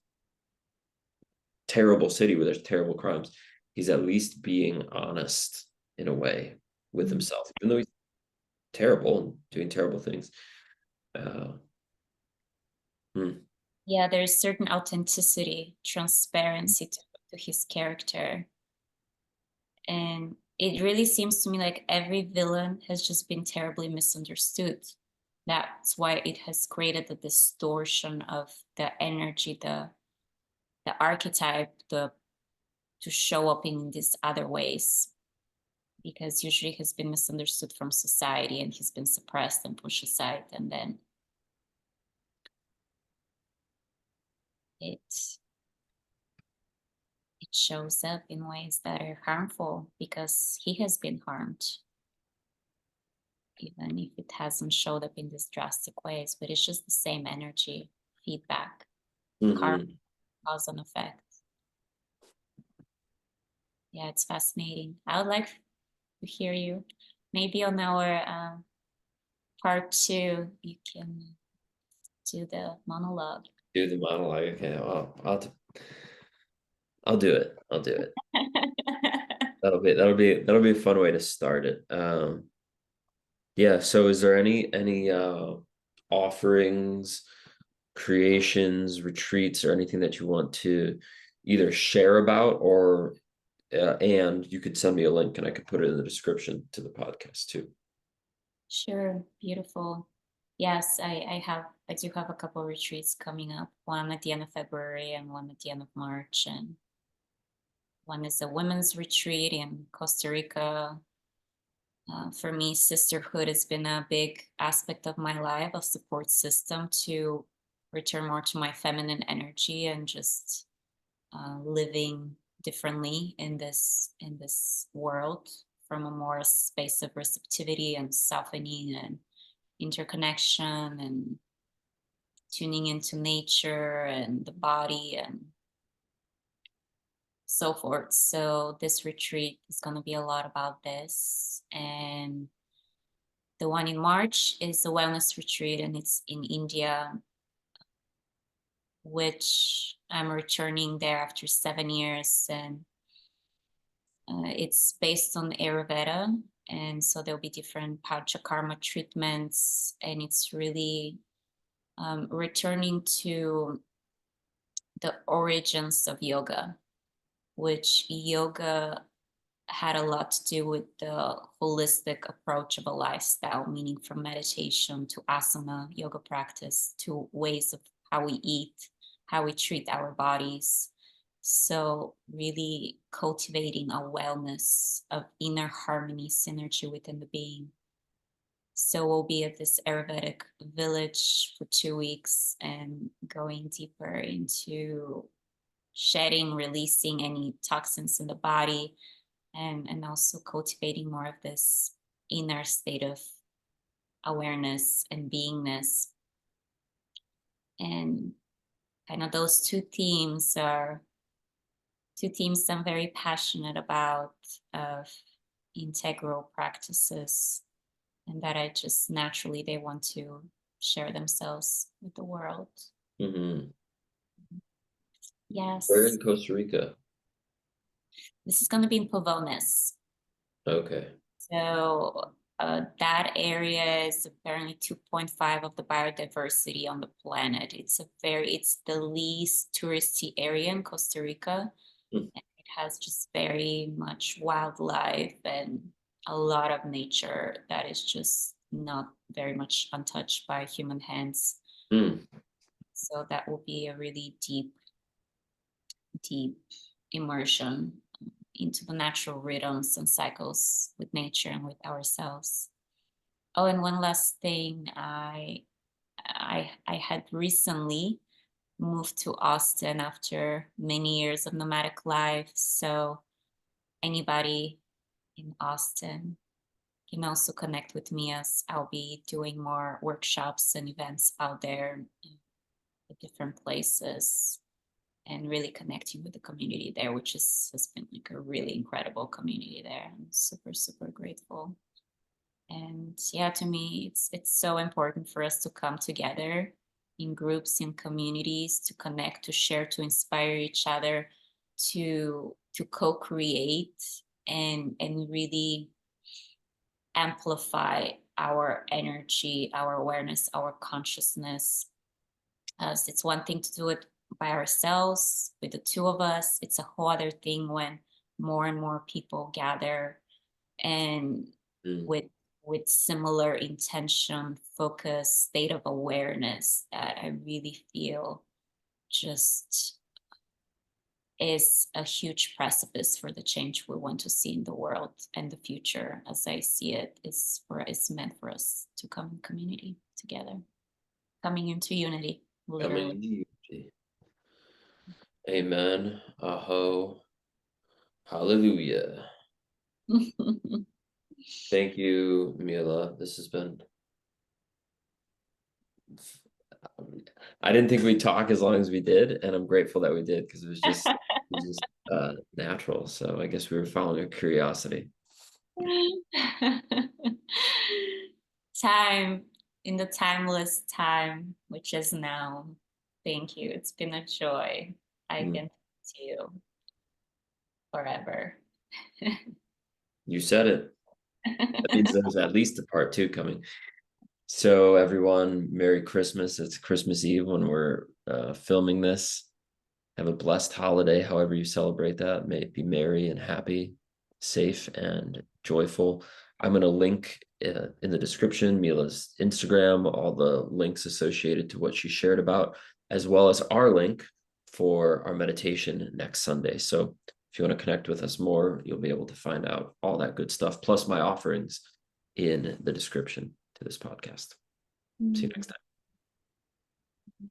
terrible city where there's terrible crimes, he's at least being honest in a way with
Mm.
himself, even though he's terrible and doing terrible things. Uh, hmm.
Yeah, there's certain authenticity, transparency to his character. And it really seems to me like every villain has just been terribly misunderstood. That's why it has created the distortion of the energy, the archetype, the to show up in these other ways, because usually has been misunderstood from society and he's been suppressed and pushed aside, and then it it shows up in ways that are harmful because he has been harmed, even if it hasn't showed up in these drastic ways. But it's just the same energy feedback, karma,
Hmm.
cause and effect. Yeah, it's fascinating. I would like to hear you. Maybe on our part two, you can do the monologue.
Do the monologue. Okay, well, I'll do it. I'll do it. That'll be a fun way to start it. Yeah, so is there any offerings, creations, retreats, or anything that you want to either share about, or and you could send me a link and I could put it in the description to the podcast too.
Sure, beautiful. Yes, I do have a couple of retreats coming up. One at the end of February and one at the end of March. And one is a women's retreat in Costa Rica. For me, sisterhood has been a big aspect of my life, a support system to return more to my feminine energy and just living differently in this world from a more space of receptivity and softening and interconnection and tuning into nature and the body and so forth. So this retreat is going to be a lot about this. And the one in March is a wellness retreat, and it's in India, which I'm returning there after 7 years. And it's based on Ayurveda. And so there'll be different Panchakarma treatments. And it's really returning to the origins of yoga, which yoga had a lot to do with the holistic approach of a lifestyle, meaning from meditation to asana, yoga practice, to ways of how we eat, how we treat our bodies. So, really cultivating a wellness of inner harmony, synergy within the being. So, we'll be at this Ayurvedic village for 2 weeks and going deeper into shedding, releasing any toxins in the body, and also cultivating more of this inner state of awareness and beingness. And kind of those two themes I'm very passionate about, of integral practices, and that I just naturally they want to share themselves with the world.
Hmm. We're
Yes,
in Costa Rica.
this is going to be in Pavones.
Okay.
So that area is apparently 2.5 of the biodiversity on the planet. It's the least touristy area in Costa Rica.
Hmm.
And it has just very much wildlife and a lot of nature that is just not very much untouched by human hands.
Hmm.
So that will be a really deep immersion into the natural rhythms and cycles with nature and with ourselves. Oh, and one last thing, I had recently moved to Austin after many years of nomadic life. So anybody in Austin can also connect with me, as I'll be doing more workshops and events out there at different places and really connecting with the community there, which has been like a really incredible community there. I'm super, super grateful. And yeah, to me, it's so important for us to come together in groups, in communities, to connect, to share, to inspire each other, to co-create and really amplify our energy, our awareness, our consciousness. As it's one thing to do it by ourselves with the two of us. It's a whole other thing when more and more people gather and
Hmm.
with with similar intention, focus, state of awareness that I really feel just is a huge precipice for the change we want to see in the world. And the future, as I see it, is meant for us to come in community together, coming into unity,
Coming
literally.
into unity. Amen. Aho. Hallelujah. Thank you, Mila. This has been. I didn't think we'd talk as long as we did, and I'm grateful that we did because it was just natural. So I guess we were following a curiosity.
Time in the timeless time, which is now. Thank you. It's been a joy. I
Mm.
can talk to you forever.
You said it. That means there's at least a part two coming. So everyone, Merry Christmas. It's Christmas Eve when we're filming this. Have a blessed holiday, however you celebrate that. May it be merry and happy, safe and joyful. I'm going to link in the description Mila's Instagram, all the links associated to what she shared about, as well as our link for our meditation next Sunday. So if you want to connect with us more, you'll be able to find out all that good stuff, plus my offerings in the description to this podcast. See you next time.